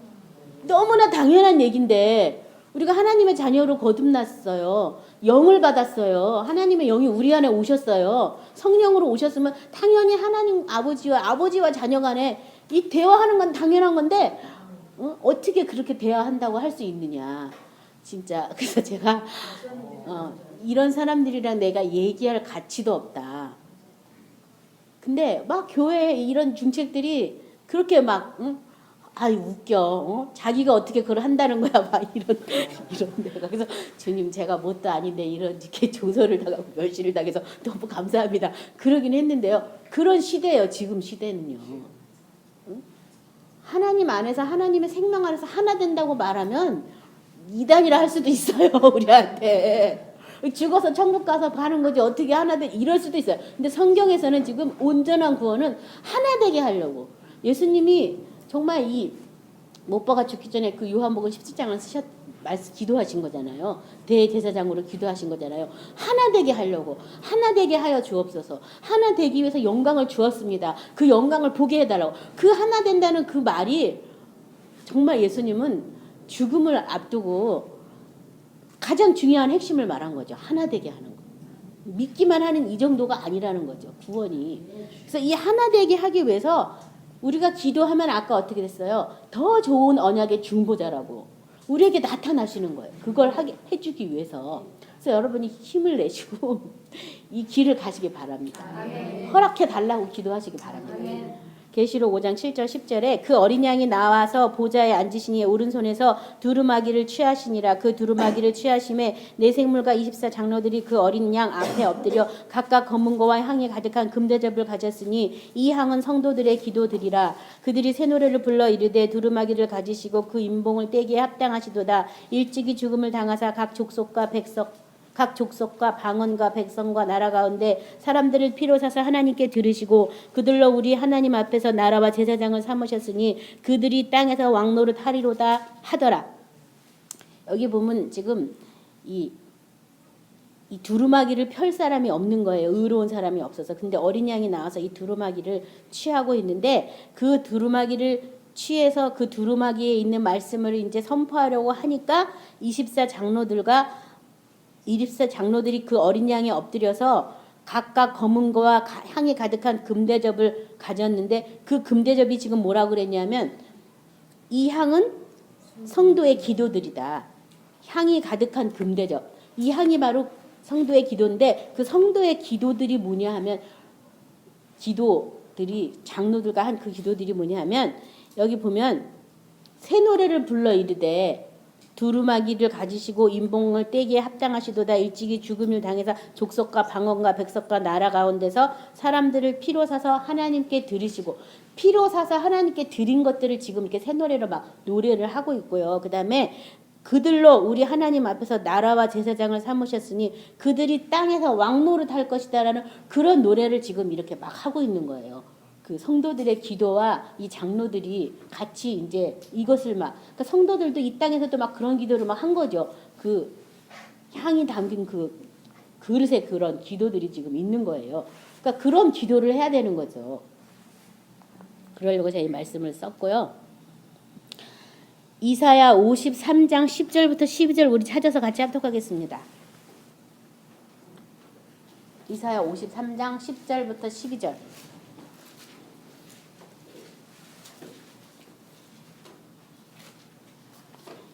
너무나 당연한 얘기인데 우리가 하나님의 자녀로 거듭났어요. 영을 받았어요. 하나님의 영이 우리 안에 오셨어요. 성령으로 오셨으면 당연히 하나님 아버지와 자녀 간에 이 대화하는 건 당연한 건데 어떻게 그렇게 대화한다고 할 수 있느냐. 진짜 그래서 제가 이런 사람들이랑 내가 얘기할 가치도 없다. 근데 막 교회에 이런 중책들이 그렇게 막 아이 웃겨. 자기가 어떻게 그걸 한다는 거야. 막 이런 데가. 그래서 주님 제가 뭣도 아닌데 이렇게 조서를 당하고 멸시를 당해서 너무 감사합니다. 그러긴 했는데요. 그런 시대예요. 지금 시대는요. 하나님 안에서 하나님의 생명 안에서 하나 된다고 말하면 이단이라 할 수도 있어요. 우리한테. 죽어서 천국 가서 가는 거지 어떻게 하나 돼 이럴 수도 있어요. 근데 성경에서는 지금 온전한 구원은 하나 되게 하려고 예수님이 정말 이 못박아 죽기 전에 그 요한복음 17장을 기도하신 거잖아요. 대제사장으로 기도하신 거잖아요. 하나 되게 하려고 하나 되게 하여 주옵소서. 하나 되기 위해서 영광을 주었습니다. 그 영광을 보게 해달라고. 그 하나 된다는 그 말이 정말 예수님은 죽음을 앞두고 가장 중요한 핵심을 말한 거죠. 하나 되게 하는 거. 믿기만 하는 이 정도가 아니라는 거죠. 구원이. 그래서 이 하나 되게 하기 위해서 우리가 기도하면 아까 어떻게 됐어요? 더 좋은 언약의 중보자라고 우리에게 나타나시는 거예요. 그걸 해주기 위해서. 그래서 여러분이 힘을 내시고 이 길을 가시기 바랍니다. 허락해 달라고 기도하시기 바랍니다. 계시록 5장 7절 10절에 그 어린 양이 나와서 보좌에 앉으시니 오른손에서 두루마기를 취하시니라. 그 두루마기를 취하심에 네 생물과 24장로들이 그 어린 양 앞에 엎드려 각각 검은 거와 향이 가득한 금대접을 가졌으니 이 향은 성도들의 기도들이라. 그들이 새 노래를 불러 이르되 두루마기를 가지시고 그 임봉을 떼기에 합당하시도다. 일찍이 죽음을 당하사 각 족속과 방언과 백성과 나라 가운데 사람들을 피로 사서 하나님께 들으시고 그들로 우리 하나님 앞에서 나라와 제사장을 삼으셨으니 그들이 땅에서 왕노릇 하리로다 하더라. 여기 보면 지금 이 두루마기를 펼 사람이 없는 거예요. 의로운 사람이 없어서. 근데 어린 양이 나와서 이 두루마기를 취하고 있는데 그 두루마기를 취해서 그 두루마기에 있는 말씀을 이제 선포하려고 하니까 24장로들이 그 어린 양에 엎드려서 각각 검은 거와 향이 가득한 금대접을 가졌는데 그 금대접이 지금 뭐라고 그랬냐면 이 향은 성도의 기도들이다. 향이 가득한 금대접. 이 향이 바로 성도의 기도인데 그 성도의 기도들이 뭐냐 하면 장로들과 한 그 기도들이 뭐냐 하면 여기 보면 새 노래를 불러 이르되 두루마기를 가지시고 임봉을 떼기에 합당하시도다. 일찍이 죽음을 당해서 족속과 방언과 백성과 나라 가운데서 사람들을 피로 사서 하나님께 드리시고 피로 사서 하나님께 드린 것들을 지금 이렇게 새 노래로 막 노래를 하고 있고요. 그 다음에 그들로 우리 하나님 앞에서 나라와 제사장을 삼으셨으니 그들이 땅에서 왕노릇 할 것이다라는 그런 노래를 지금 이렇게 막 하고 있는 거예요. 그 성도들의 기도와 이 장로들이 같이 이제 이것을 그러니까 성도들도 이 땅에서도 막 그런 기도를 막 한 거죠. 그 향이 담긴 그 그릇에 그런 기도들이 지금 있는 거예요. 그러니까 그런 기도를 해야 되는 거죠. 그러려고 제가 이 말씀을 썼고요. 이사야 53장 10절부터 12절 우리 찾아서 같이 합독하겠습니다. 이사야 53장 10절부터 12절.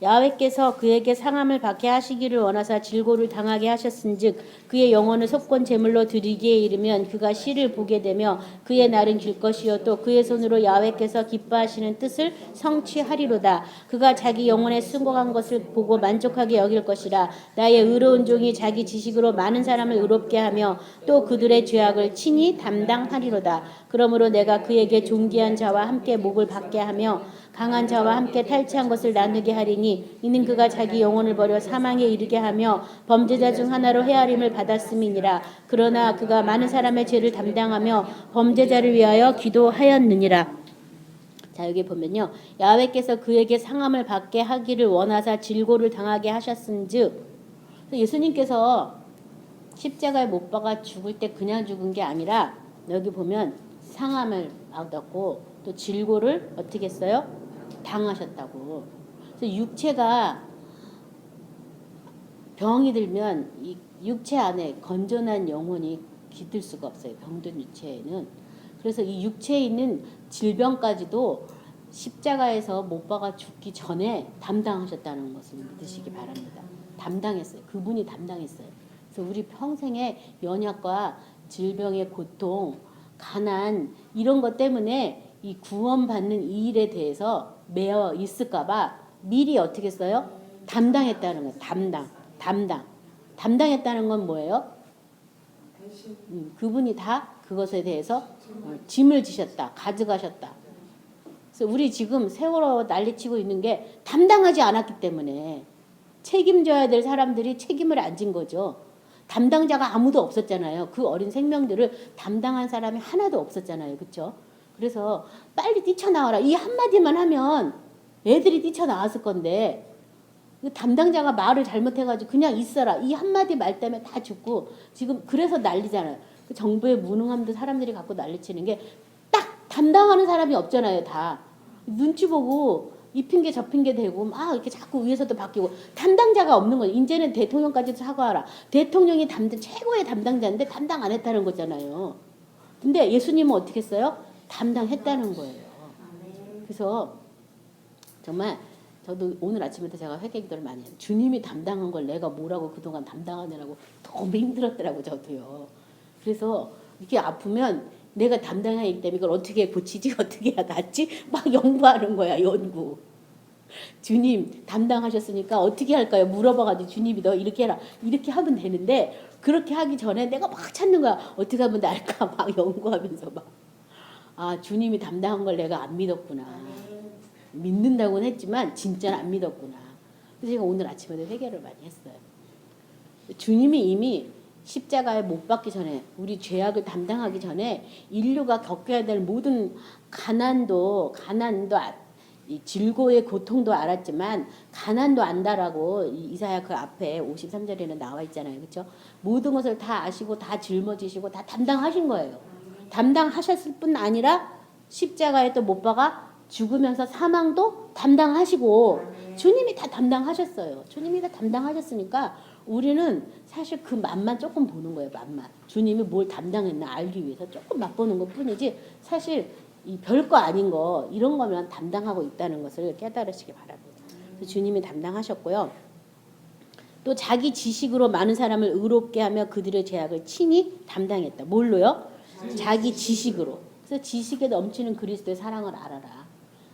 야훼께서 그에게 상함을 받게 하시기를 원하사 질고를 당하게 하셨은즉 그의 영혼을 속건 제물로 드리기에 이르면 그가 시를 보게 되며 그의 날은 길 것이요 또 그의 손으로 야훼께서 기뻐하시는 뜻을 성취하리로다. 그가 자기 영혼에 수고한 것을 보고 만족하게 여길 것이라. 나의 의로운 종이 자기 지식으로 많은 사람을 의롭게 하며 또 그들의 죄악을 친히 담당하리로다. 그러므로 내가 그에게 존귀한 자와 함께 목을 받게 하며 강한 자와 함께 탈취한 것을 나누게 하리니 이는 그가 자기 영혼을 버려 사망에 이르게 하며 범죄자 중 하나로 헤아림을 받았음이니라. 그러나 그가 많은 사람의 죄를 담당하며 범죄자를 위하여 기도하였느니라. 자 여기 보면요. 야훼께서 그에게 상함을 받게 하기를 원하사 질고를 당하게 하셨은즉 예수님께서 십자가에 못 박아 죽을 때 그냥 죽은 게 아니라 여기 보면 상함을 받았고 또 질고를 어떻게 했어요? 당하셨다고. 그래서 육체가 병이 들면 이 육체 안에 건전한 영혼이 깃들 수가 없어요. 병든 육체에는. 그래서 이 육체에 있는 질병까지도 십자가에서 못 박아 죽기 전에 담당하셨다는 것을 믿으시기 바랍니다. 담당했어요. 그분이 담당했어요. 그래서 우리 평생의 연약과 질병의 고통, 가난 이런 것 때문에 이 구원받는 이 일에 대해서 매여 있을까봐 미리 어떻게 했어요? 담당했다는 거예요. 담당했다는 건 뭐예요? 그분이 다 그것에 대해서 짐을 지셨다. 가져가셨다. 그래서 우리 지금 세월호 난리치고 있는 게 담당하지 않았기 때문에 책임져야 될 사람들이 책임을 안 진 거죠. 담당자가 아무도 없었잖아요. 그 어린 생명들을 담당한 사람이 하나도 없었잖아요. 그렇죠? 그래서 빨리 뛰쳐나와라. 이 한마디만 하면 애들이 뛰쳐나왔을 건데 담당자가 말을 잘못해가지고 그냥 있어라. 이 한마디 말 때문에 다 죽고 지금 그래서 난리잖아요. 그 정부의 무능함도 사람들이 갖고 난리치는 게 딱 담당하는 사람이 없잖아요. 다. 눈치 보고 이 핑계 저 핑계 대고 막 이렇게 자꾸 위에서도 바뀌고 담당자가 없는 거예요. 이제는 대통령까지도 사과하라. 대통령이 최고의 담당자인데 담당 안 했다는 거잖아요. 근데 예수님은 어떻게 했어요? 담당했다는 거예요. 그래서 정말 저도 오늘 아침부터 제가 회개 기도를 많이 해요. 주님이 담당한 걸 내가 뭐라고 그동안 담당하느라고 너무 힘들었더라고 저도요. 그래서 이렇게 아프면 내가 담당하기 때문에 이걸 어떻게 고치지 어떻게 해야 낫지 막 연구하는 거야. 연구. 주님 담당하셨으니까 어떻게 할까요? 물어봐가지고 주님이 너 이렇게 해라. 이렇게 하면 되는데 그렇게 하기 전에 내가 막 찾는 거야. 어떻게 하면 나을까 막 연구하면서 막. 아 주님이 담당한 걸 내가 안 믿었구나. 믿는다고는 했지만 진짜는 안 믿었구나. 그래서 제가 오늘 아침에도 회개를 많이 했어요. 주님이 이미 십자가에 못 박기 전에 우리 죄악을 담당하기 전에 인류가 겪어야 될 모든 가난도 이 질고의 고통도 알았지만 가난도 안다라고 이사야 그 앞에 53절에는 나와 있잖아요. 그렇죠? 모든 것을 다 아시고 다 짊어지시고 다 담당하신 거예요. 담당하셨을 뿐 아니라 십자가에 또 못 박아 죽으면서 사망도 담당하시고 주님이 다 담당하셨어요. 주님이 다 담당하셨으니까 우리는 사실 그 맛만 조금 보는 거예요. 맛만. 주님이 뭘 담당했나 알기 위해서 조금 맛보는 것뿐이지 사실 이 별거 아닌 거 이런 거면 담당하고 있다는 것을 깨달으시기 바랍니다. 그래서 주님이 담당하셨고요. 또 자기 지식으로 많은 사람을 의롭게 하며 그들의 죄악을 친히 담당했다. 뭘로요? 자기 지식으로. 그래서 지식에 넘치는 그리스도의 사랑을 알아라.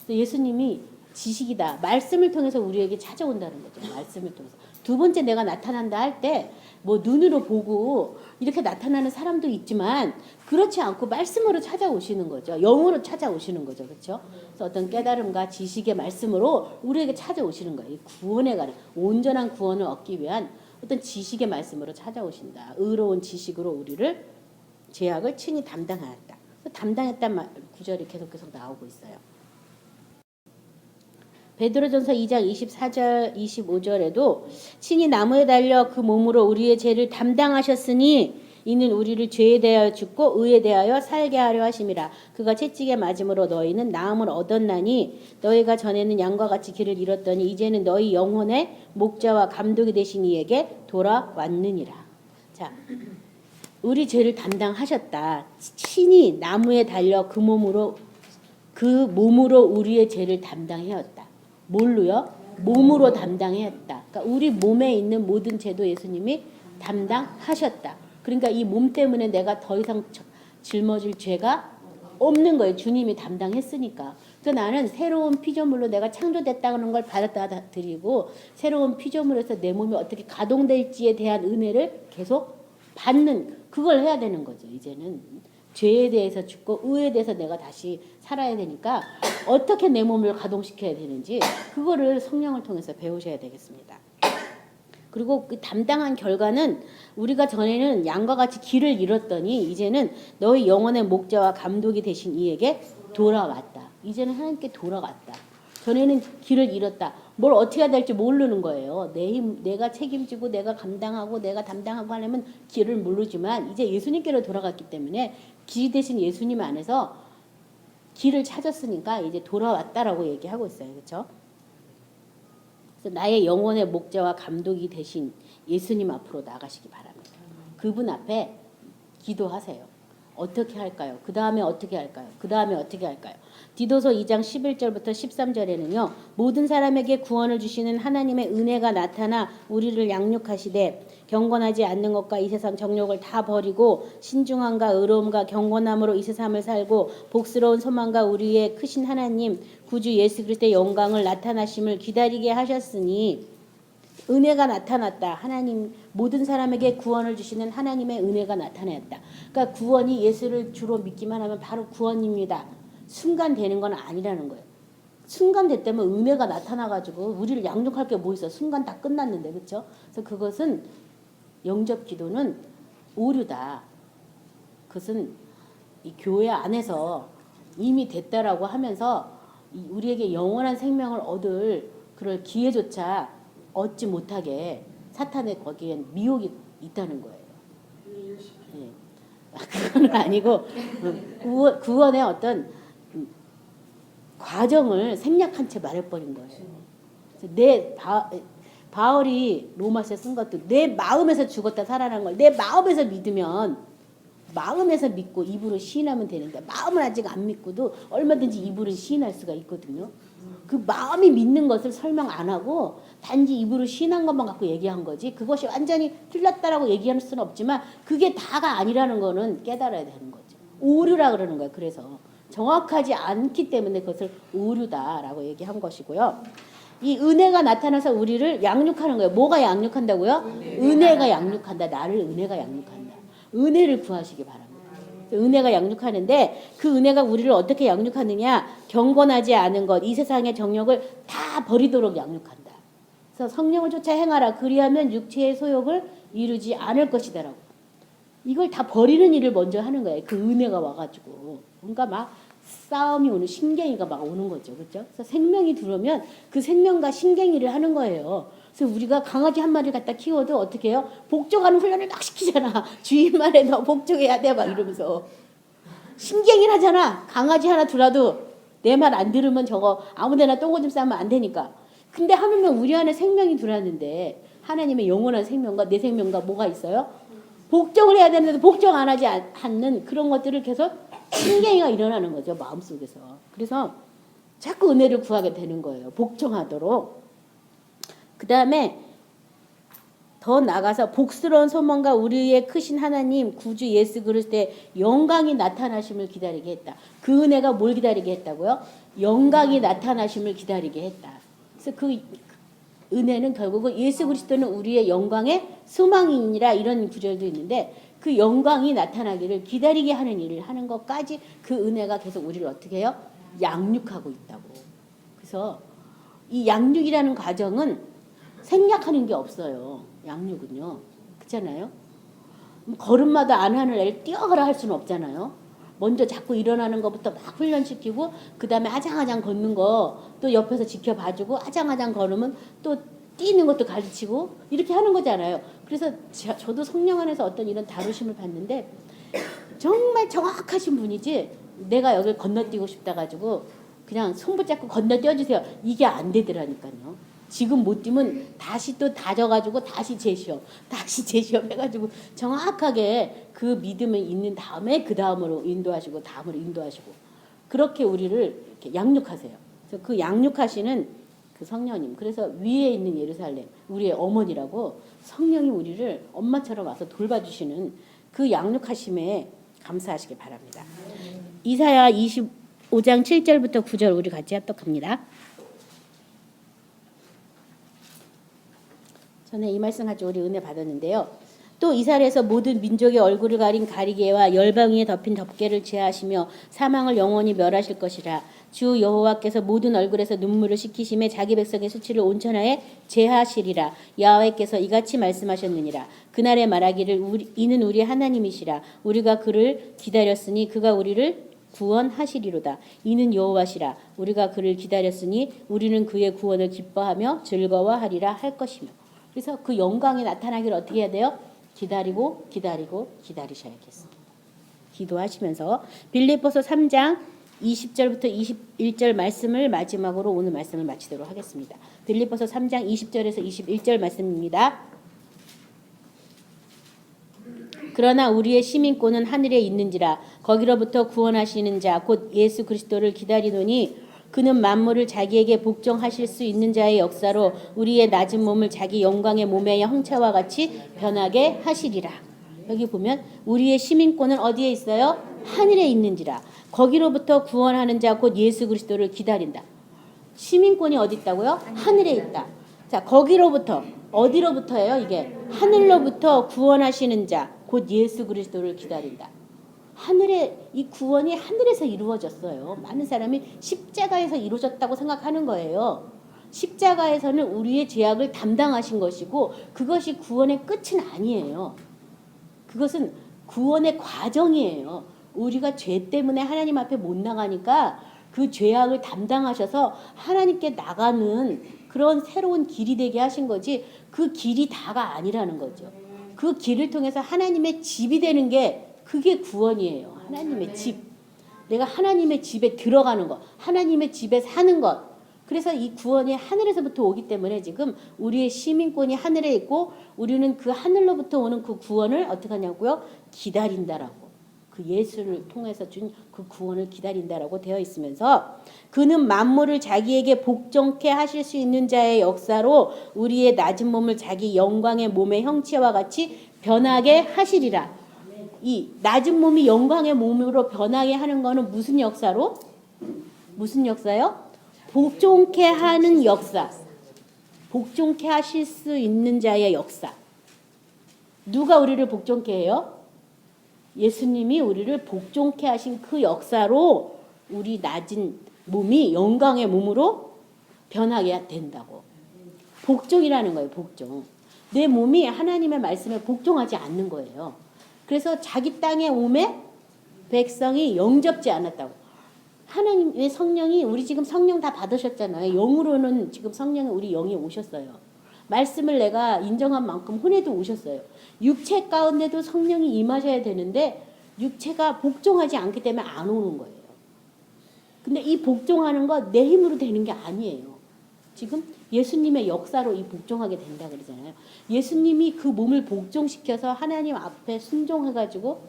그래서 예수님이 지식이다. 말씀을 통해서 우리에게 찾아온다는 거죠. 말씀을 통해서. 두 번째 내가 나타난다 할 때 뭐 눈으로 보고 이렇게 나타나는 사람도 있지만 그렇지 않고 말씀으로 찾아오시는 거죠. 영으로 찾아오시는 거죠. 그렇죠? 그래서 어떤 깨달음과 지식의 말씀으로 우리에게 찾아오시는 거예요. 구원에 관한 온전한 구원을 얻기 위한 어떤 지식의 말씀으로 찾아오신다. 의로운 지식으로 우리를 죄악을 친히 담당하였다. 담당했단 구절이 계속 나오고 있어요. 베드로전서 2장 24절 25절에도 친히 나무에 달려 그 몸으로 우리의 죄를 담당하셨으니 이는 우리를 죄에 대하여 죽고 의에 대하여 살게 하려 하심이라. 그가 채찍에 맞음으로 너희는 나음을 얻었나니 너희가 전에는 양과 같이 길을 잃었더니 이제는 너희 영혼의 목자와 감독이 되신 이에게 돌아왔느니라. 자, 우리 죄를 담당하셨다. 친히 나무에 달려 그 몸으로 우리의 죄를 담당해왔다. 뭘로요? 몸으로 담당했다. 그러니까 우리 몸에 있는 모든 죄도 예수님이 담당하셨다. 그러니까 이 몸 때문에 내가 더 이상 짊어질 죄가 없는 거예요. 주님이 담당했으니까. 그래서 나는 새로운 피조물로 내가 창조됐다는 걸 받아들이고 새로운 피조물에서 내 몸이 어떻게 가동될지에 대한 은혜를 계속 받는 그걸 해야 되는 거죠. 이제는 죄에 대해서 죽고 의에 대해서 내가 다시 살아야 되니까 어떻게 내 몸을 가동시켜야 되는지 그거를 성령을 통해서 배우셔야 되겠습니다. 그리고 그 담당한 결과는 우리가 전에는 양과 같이 길을 잃었더니 이제는 너희 영혼의 목자와 감독이 되신 이에게 돌아왔다. 이제는 하나님께 돌아갔다. 전에는 길을 잃었다. 뭘 어떻게 해야 될지 모르는 거예요. 내가 책임지고 내가 감당하고 내가 담당하고 하려면 길을 모르지만 이제 예수님께로 돌아갔기 때문에 길 대신 예수님 안에서 길을 찾았으니까 이제 돌아왔다라고 얘기하고 있어요. 그렇죠? 그래서 나의 영혼의 목자와 감독이 되신 예수님 앞으로 나가시기 바랍니다. 그분 앞에 기도하세요. 어떻게 할까요? 그 다음에 어떻게 할까요? 그 다음에 어떻게 할까요? 디도서 2장 11절부터 13절에는요. 모든 사람에게 구원을 주시는 하나님의 은혜가 나타나 우리를 양육하시되 경건하지 않는 것과 이 세상 정욕을 다 버리고 신중함과 의로움과 경건함으로 이 세상을 살고 복스러운 소망과 우리의 크신 하나님 구주 예수 그리스도의 영광을 나타나심을 기다리게 하셨으니 은혜가 나타났다. 하나님 모든 사람에게 구원을 주시는 하나님의 은혜가 나타났다. 그러니까 구원이 예수를 주로 믿기만 하면 바로 구원입니다. 순간 되는 건 아니라는 거예요. 순간 됐다면 은혜가 나타나가지고 우리를 양육할 게 뭐 있어? 순간 다 끝났는데, 그렇죠? 그래서 그것은 영접 기도는 오류다. 그것은 이 교회 안에서 이미 됐다라고 하면서 우리에게 영원한 생명을 얻을 그럴 기회조차 얻지 못하게 사탄의 거기엔 미혹이 있다는 거예요. 네. 그건 아니고 구원의 어떤 과정을 생략한 채 말해버린 거예요. 바울이 로마서에 쓴 것도 내 마음에서 죽었다 살아난 걸 내 마음에서 믿으면 마음에서 믿고 입으로 시인하면 되는데 마음은 아직 안 믿고도 얼마든지 입으로 시인할 수가 있거든요. 그 마음이 믿는 것을 설명 안 하고 단지 입으로 시인한 것만 갖고 얘기한 거지 그것이 완전히 틀렸다라고 얘기할 수는 없지만 그게 다가 아니라는 거는 깨달아야 되는 거죠. 오류라 그러는 거예요. 그래서 정확하지 않기 때문에 그것을 오류다라고 얘기한 것이고요. 이 은혜가 나타나서 우리를 양육하는 거예요. 뭐가 양육한다고요? 은혜가 양육한다. 나를 은혜가 양육한다. 은혜를 구하시기 바랍니다. 은혜가 양육하는데 그 은혜가 우리를 어떻게 양육하느냐? 경건하지 않은 것, 이 세상의 정욕을 다 버리도록 양육한다. 그래서 성령을 쫓아 행하라. 그리하면 육체의 소욕을 이루지 않을 것이다라고. 이걸 다 버리는 일을 먼저 하는 거예요. 그 은혜가 와가지고. 그러니까 막 싸움이 오는 신경이가 막 오는 거죠. 그렇죠? 그래서 생명이 들어오면 그 생명과 신경이를 하는 거예요. 그래서 우리가 강아지 한 마리를 갖다 키워도 어떻게 해요? 복종하는 훈련을 막 시키잖아. 주인말에 너 복종해야 돼 막 이러면서. 신경이 하잖아. 강아지 하나 두라도 내 말 안 들으면 저거 아무데나 똥오줌 싸면 안 되니까. 근데 하물며 우리 안에 생명이 들어왔는데 하나님의 영원한 생명과 내 생명과 뭐가 있어요? 복종을 해야 되는데 복종 안 하지 않는 그런 것들을 계속 신경이가 일어나는 거죠. 마음속에서. 그래서 자꾸 은혜를 구하게 되는 거예요. 복종하도록. 그 다음에 더 나가서 복스러운 소망과 우리의 크신 하나님 구주 예수 그리스도의 영광이 나타나심을 기다리게 했다. 그 은혜가 뭘 기다리게 했다고요? 영광이 나타나심을 기다리게 했다. 그래서 그 은혜는 결국은 예수 그리스도는 우리의 영광의 소망이니라 이런 구절도 있는데 그 영광이 나타나기를 기다리게 하는 일을 하는 것까지 그 은혜가 계속 우리를 어떻게 해요? 양육하고 있다고. 그래서 이 양육이라는 과정은 생략하는 게 없어요. 양육은요. 그렇잖아요. 걸음마다 안 하는 애를 뛰어가라 할 수는 없잖아요. 먼저 자꾸 일어나는 것부터 막 훈련시키고 그 다음에 아장아장 걷는 거 또 옆에서 지켜봐주고 아장아장 걸으면 또 뛰는 것도 가르치고 이렇게 하는 거잖아요. 그래서 저도 성령 안에서 어떤 이런 다루심을 받는데 정말 정확하신 분이지 내가 여길 건너뛰고 싶다 가지고 그냥 손 붙잡고 건너뛰어주세요. 이게 안 되더라니까요. 지금 못 뛰면 다시 또 다져가지고 다시 재시험 해가지고 정확하게 그 믿음이 있는 다음에 그 다음으로 인도하시고 다음으로 인도하시고 그렇게 우리를 이렇게 양육하세요. 그래서 그 양육하시는 그 성령님. 그래서 위에 있는 예루살렘 우리의 어머니라고 성령이 우리를 엄마처럼 와서 돌봐주시는 그 양육하심에 감사하시길 바랍니다. 이사야 25장 7절부터 9절 우리 같이 합독합니다. 전에 이 말씀 가지고 우리 은혜 받았는데요. 또 이스라엘에서 모든 민족의 얼굴을 가린 가리개와 열방위에 덮인 덮개를 제하시며 사망을 영원히 멸하실 것이라. 주 여호와께서 모든 얼굴에서 눈물을 씻기심에 자기 백성의 수치를 온천하에 제하시리라. 여호와께서 이같이 말씀하셨느니라. 그날에 말하기를 이는 우리 하나님이시라. 우리가 그를 기다렸으니 그가 우리를 구원하시리로다. 이는 여호와시라. 우리가 그를 기다렸으니 우리는 그의 구원을 기뻐하며 즐거워하리라 할 것이며. 그래서 그 영광이 나타나기를 어떻게 해야 돼요? 기다리고 기다리고 기다리셔야겠습니다. 기도하시면서 빌립보서 3장 20절부터 21절 말씀을 마지막으로 오늘 말씀을 마치도록 하겠습니다. 빌립보서 3장 20절에서 21절 말씀입니다. 그러나 우리의 시민권은 하늘에 있는지라 거기로부터 구원하시는 자 곧 예수 그리스도를 기다리노니 그는 만물을 자기에게 복종하실 수 있는 자의 역사로 우리의 낮은 몸을 자기 영광의 몸의 형체와 같이 변하게 하시리라. 여기 보면 우리의 시민권은 어디에 있어요? 하늘에 있는지라 거기로부터 구원하는 자 곧 예수 그리스도를 기다린다. 시민권이 어디 있다고요? 하늘에 있다. 자, 거기로부터 어디로부터예요? 이게 하늘로부터 구원하시는 자 곧 예수 그리스도를 기다린다. 하늘에 이 구원이 하늘에서 이루어졌어요. 많은 사람이 십자가에서 이루어졌다고 생각하는 거예요. 십자가에서는 우리의 죄악을 담당하신 것이고 그것이 구원의 끝은 아니에요. 그것은 구원의 과정이에요. 우리가 죄 때문에 하나님 앞에 못 나가니까 그 죄악을 담당하셔서 하나님께 나가는 그런 새로운 길이 되게 하신 거지 그 길이 다가 아니라는 거죠. 그 길을 통해서 하나님의 집이 되는 게 그게 구원이에요. 하나님의 집. 내가 하나님의 집에 들어가는 것. 하나님의 집에 사는 것. 그래서 이 구원이 하늘에서부터 오기 때문에 지금 우리의 시민권이 하늘에 있고 우리는 그 하늘로부터 오는 그 구원을 어떻게 하냐고요? 기다린다라고. 그 예수를 통해서 준 그 구원을 기다린다라고 되어 있으면서 그는 만물을 자기에게 복종케 하실 수 있는 자의 역사로 우리의 낮은 몸을 자기 영광의 몸의 형체와 같이 변하게 하시리라. 이 낮은 몸이 영광의 몸으로 변하게 하는 거는 무슨 역사로? 무슨 역사요? 복종케 하는 역사. 복종케 하실 수 있는 자의 역사. 누가 우리를 복종케 해요? 예수님이 우리를 복종케 하신 그 역사로 우리 낮은 몸이 영광의 몸으로 변하게 된다고. 복종이라는 거예요. 복종. 내 몸이 하나님의 말씀에 복종하지 않는 거예요. 그래서 자기 땅에 오매 백성이 영접지 않았다고. 하나님의 성령이 우리 지금 성령 다 받으셨잖아요. 영으로는 지금 성령이 우리 영에 오셨어요. 말씀을 내가 인정한 만큼 혼에도 오셨어요. 육체 가운데도 성령이 임하셔야 되는데 육체가 복종하지 않기 때문에 안 오는 거예요. 근데 이 복종하는 거 내 힘으로 되는 게 아니에요. 지금 예수님의 역사로 이 복종하게 된다 그러잖아요. 예수님이 그 몸을 복종시켜서 하나님 앞에 순종해가지고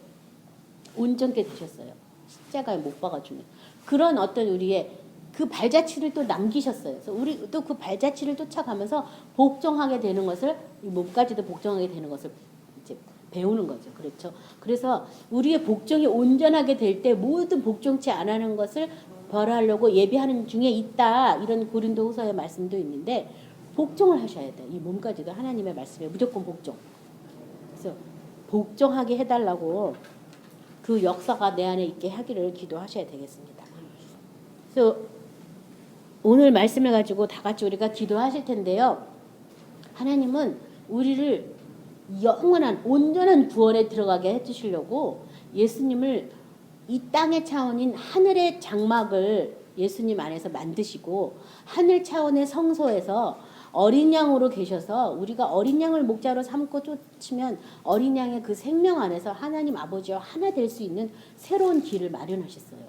온전케 되셨어요. 십자가에 못 박아주는 그런 어떤 우리의 그 발자취를 또 남기셨어요. 그래서 우리 또 그 발자취를 쫓아가면서 복종하게 되는 것을 이 몸까지도 복종하게 되는 것을 이제 배우는 거죠. 그렇죠. 그래서 우리의 복종이 온전하게 될 때 모든 복종치 안 하는 것을 벌하려고 예비하는 중에 있다. 이런 고린도후서의 말씀도 있는데 복종을 하셔야 돼요. 이 몸까지도 하나님의 말씀에 무조건 복종. 그래서 복종하게 해달라고 그 역사가 내 안에 있게 하기를 기도하셔야 되겠습니다. 그래서 오늘 말씀을 가지고 다 같이 우리가 기도하실 텐데요. 하나님은 우리를 영원한 온전한 구원에 들어가게 해주시려고 예수님을 이 땅의 차원인 하늘의 장막을 예수님 안에서 만드시고 하늘 차원의 성소에서 어린 양으로 계셔서 우리가 어린 양을 목자로 삼고 쫓으면 어린 양의 그 생명 안에서 하나님 아버지와 하나 될 수 있는 새로운 길을 마련하셨어요.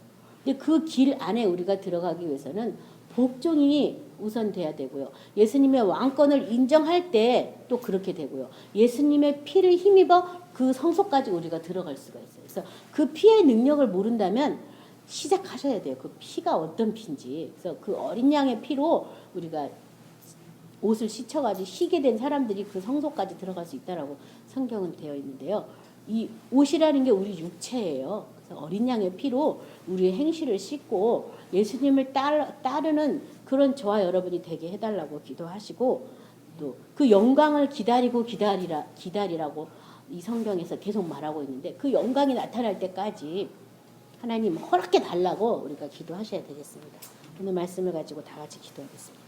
근데 그 길 안에 우리가 들어가기 위해서는 복종이 우선 돼야 되고요. 예수님의 왕권을 인정할 때 또 그렇게 되고요. 예수님의 피를 힘입어 그 성소까지 우리가 들어갈 수가 있어요. 그래서 그 피의 능력을 모른다면 시작하셔야 돼요. 그 피가 어떤 피인지. 그래서 그 어린 양의 피로 우리가 옷을 씻어가지고 희게 된 사람들이 그 성소까지 들어갈 수 있다라고 성경은 되어 있는데요. 이 옷이라는 게 우리 육체예요. 그래서 어린 양의 피로 우리의 행실을 씻고 예수님을 따르는 그런 저와 여러분이 되게 해달라고 기도하시고 또 그 영광을 기다리라고 이 성경에서 계속 말하고 있는데 그 영광이 나타날 때까지 하나님 허락해 달라고 우리가 기도하셔야 되겠습니다. 오늘 말씀을 가지고 다 같이 기도하겠습니다.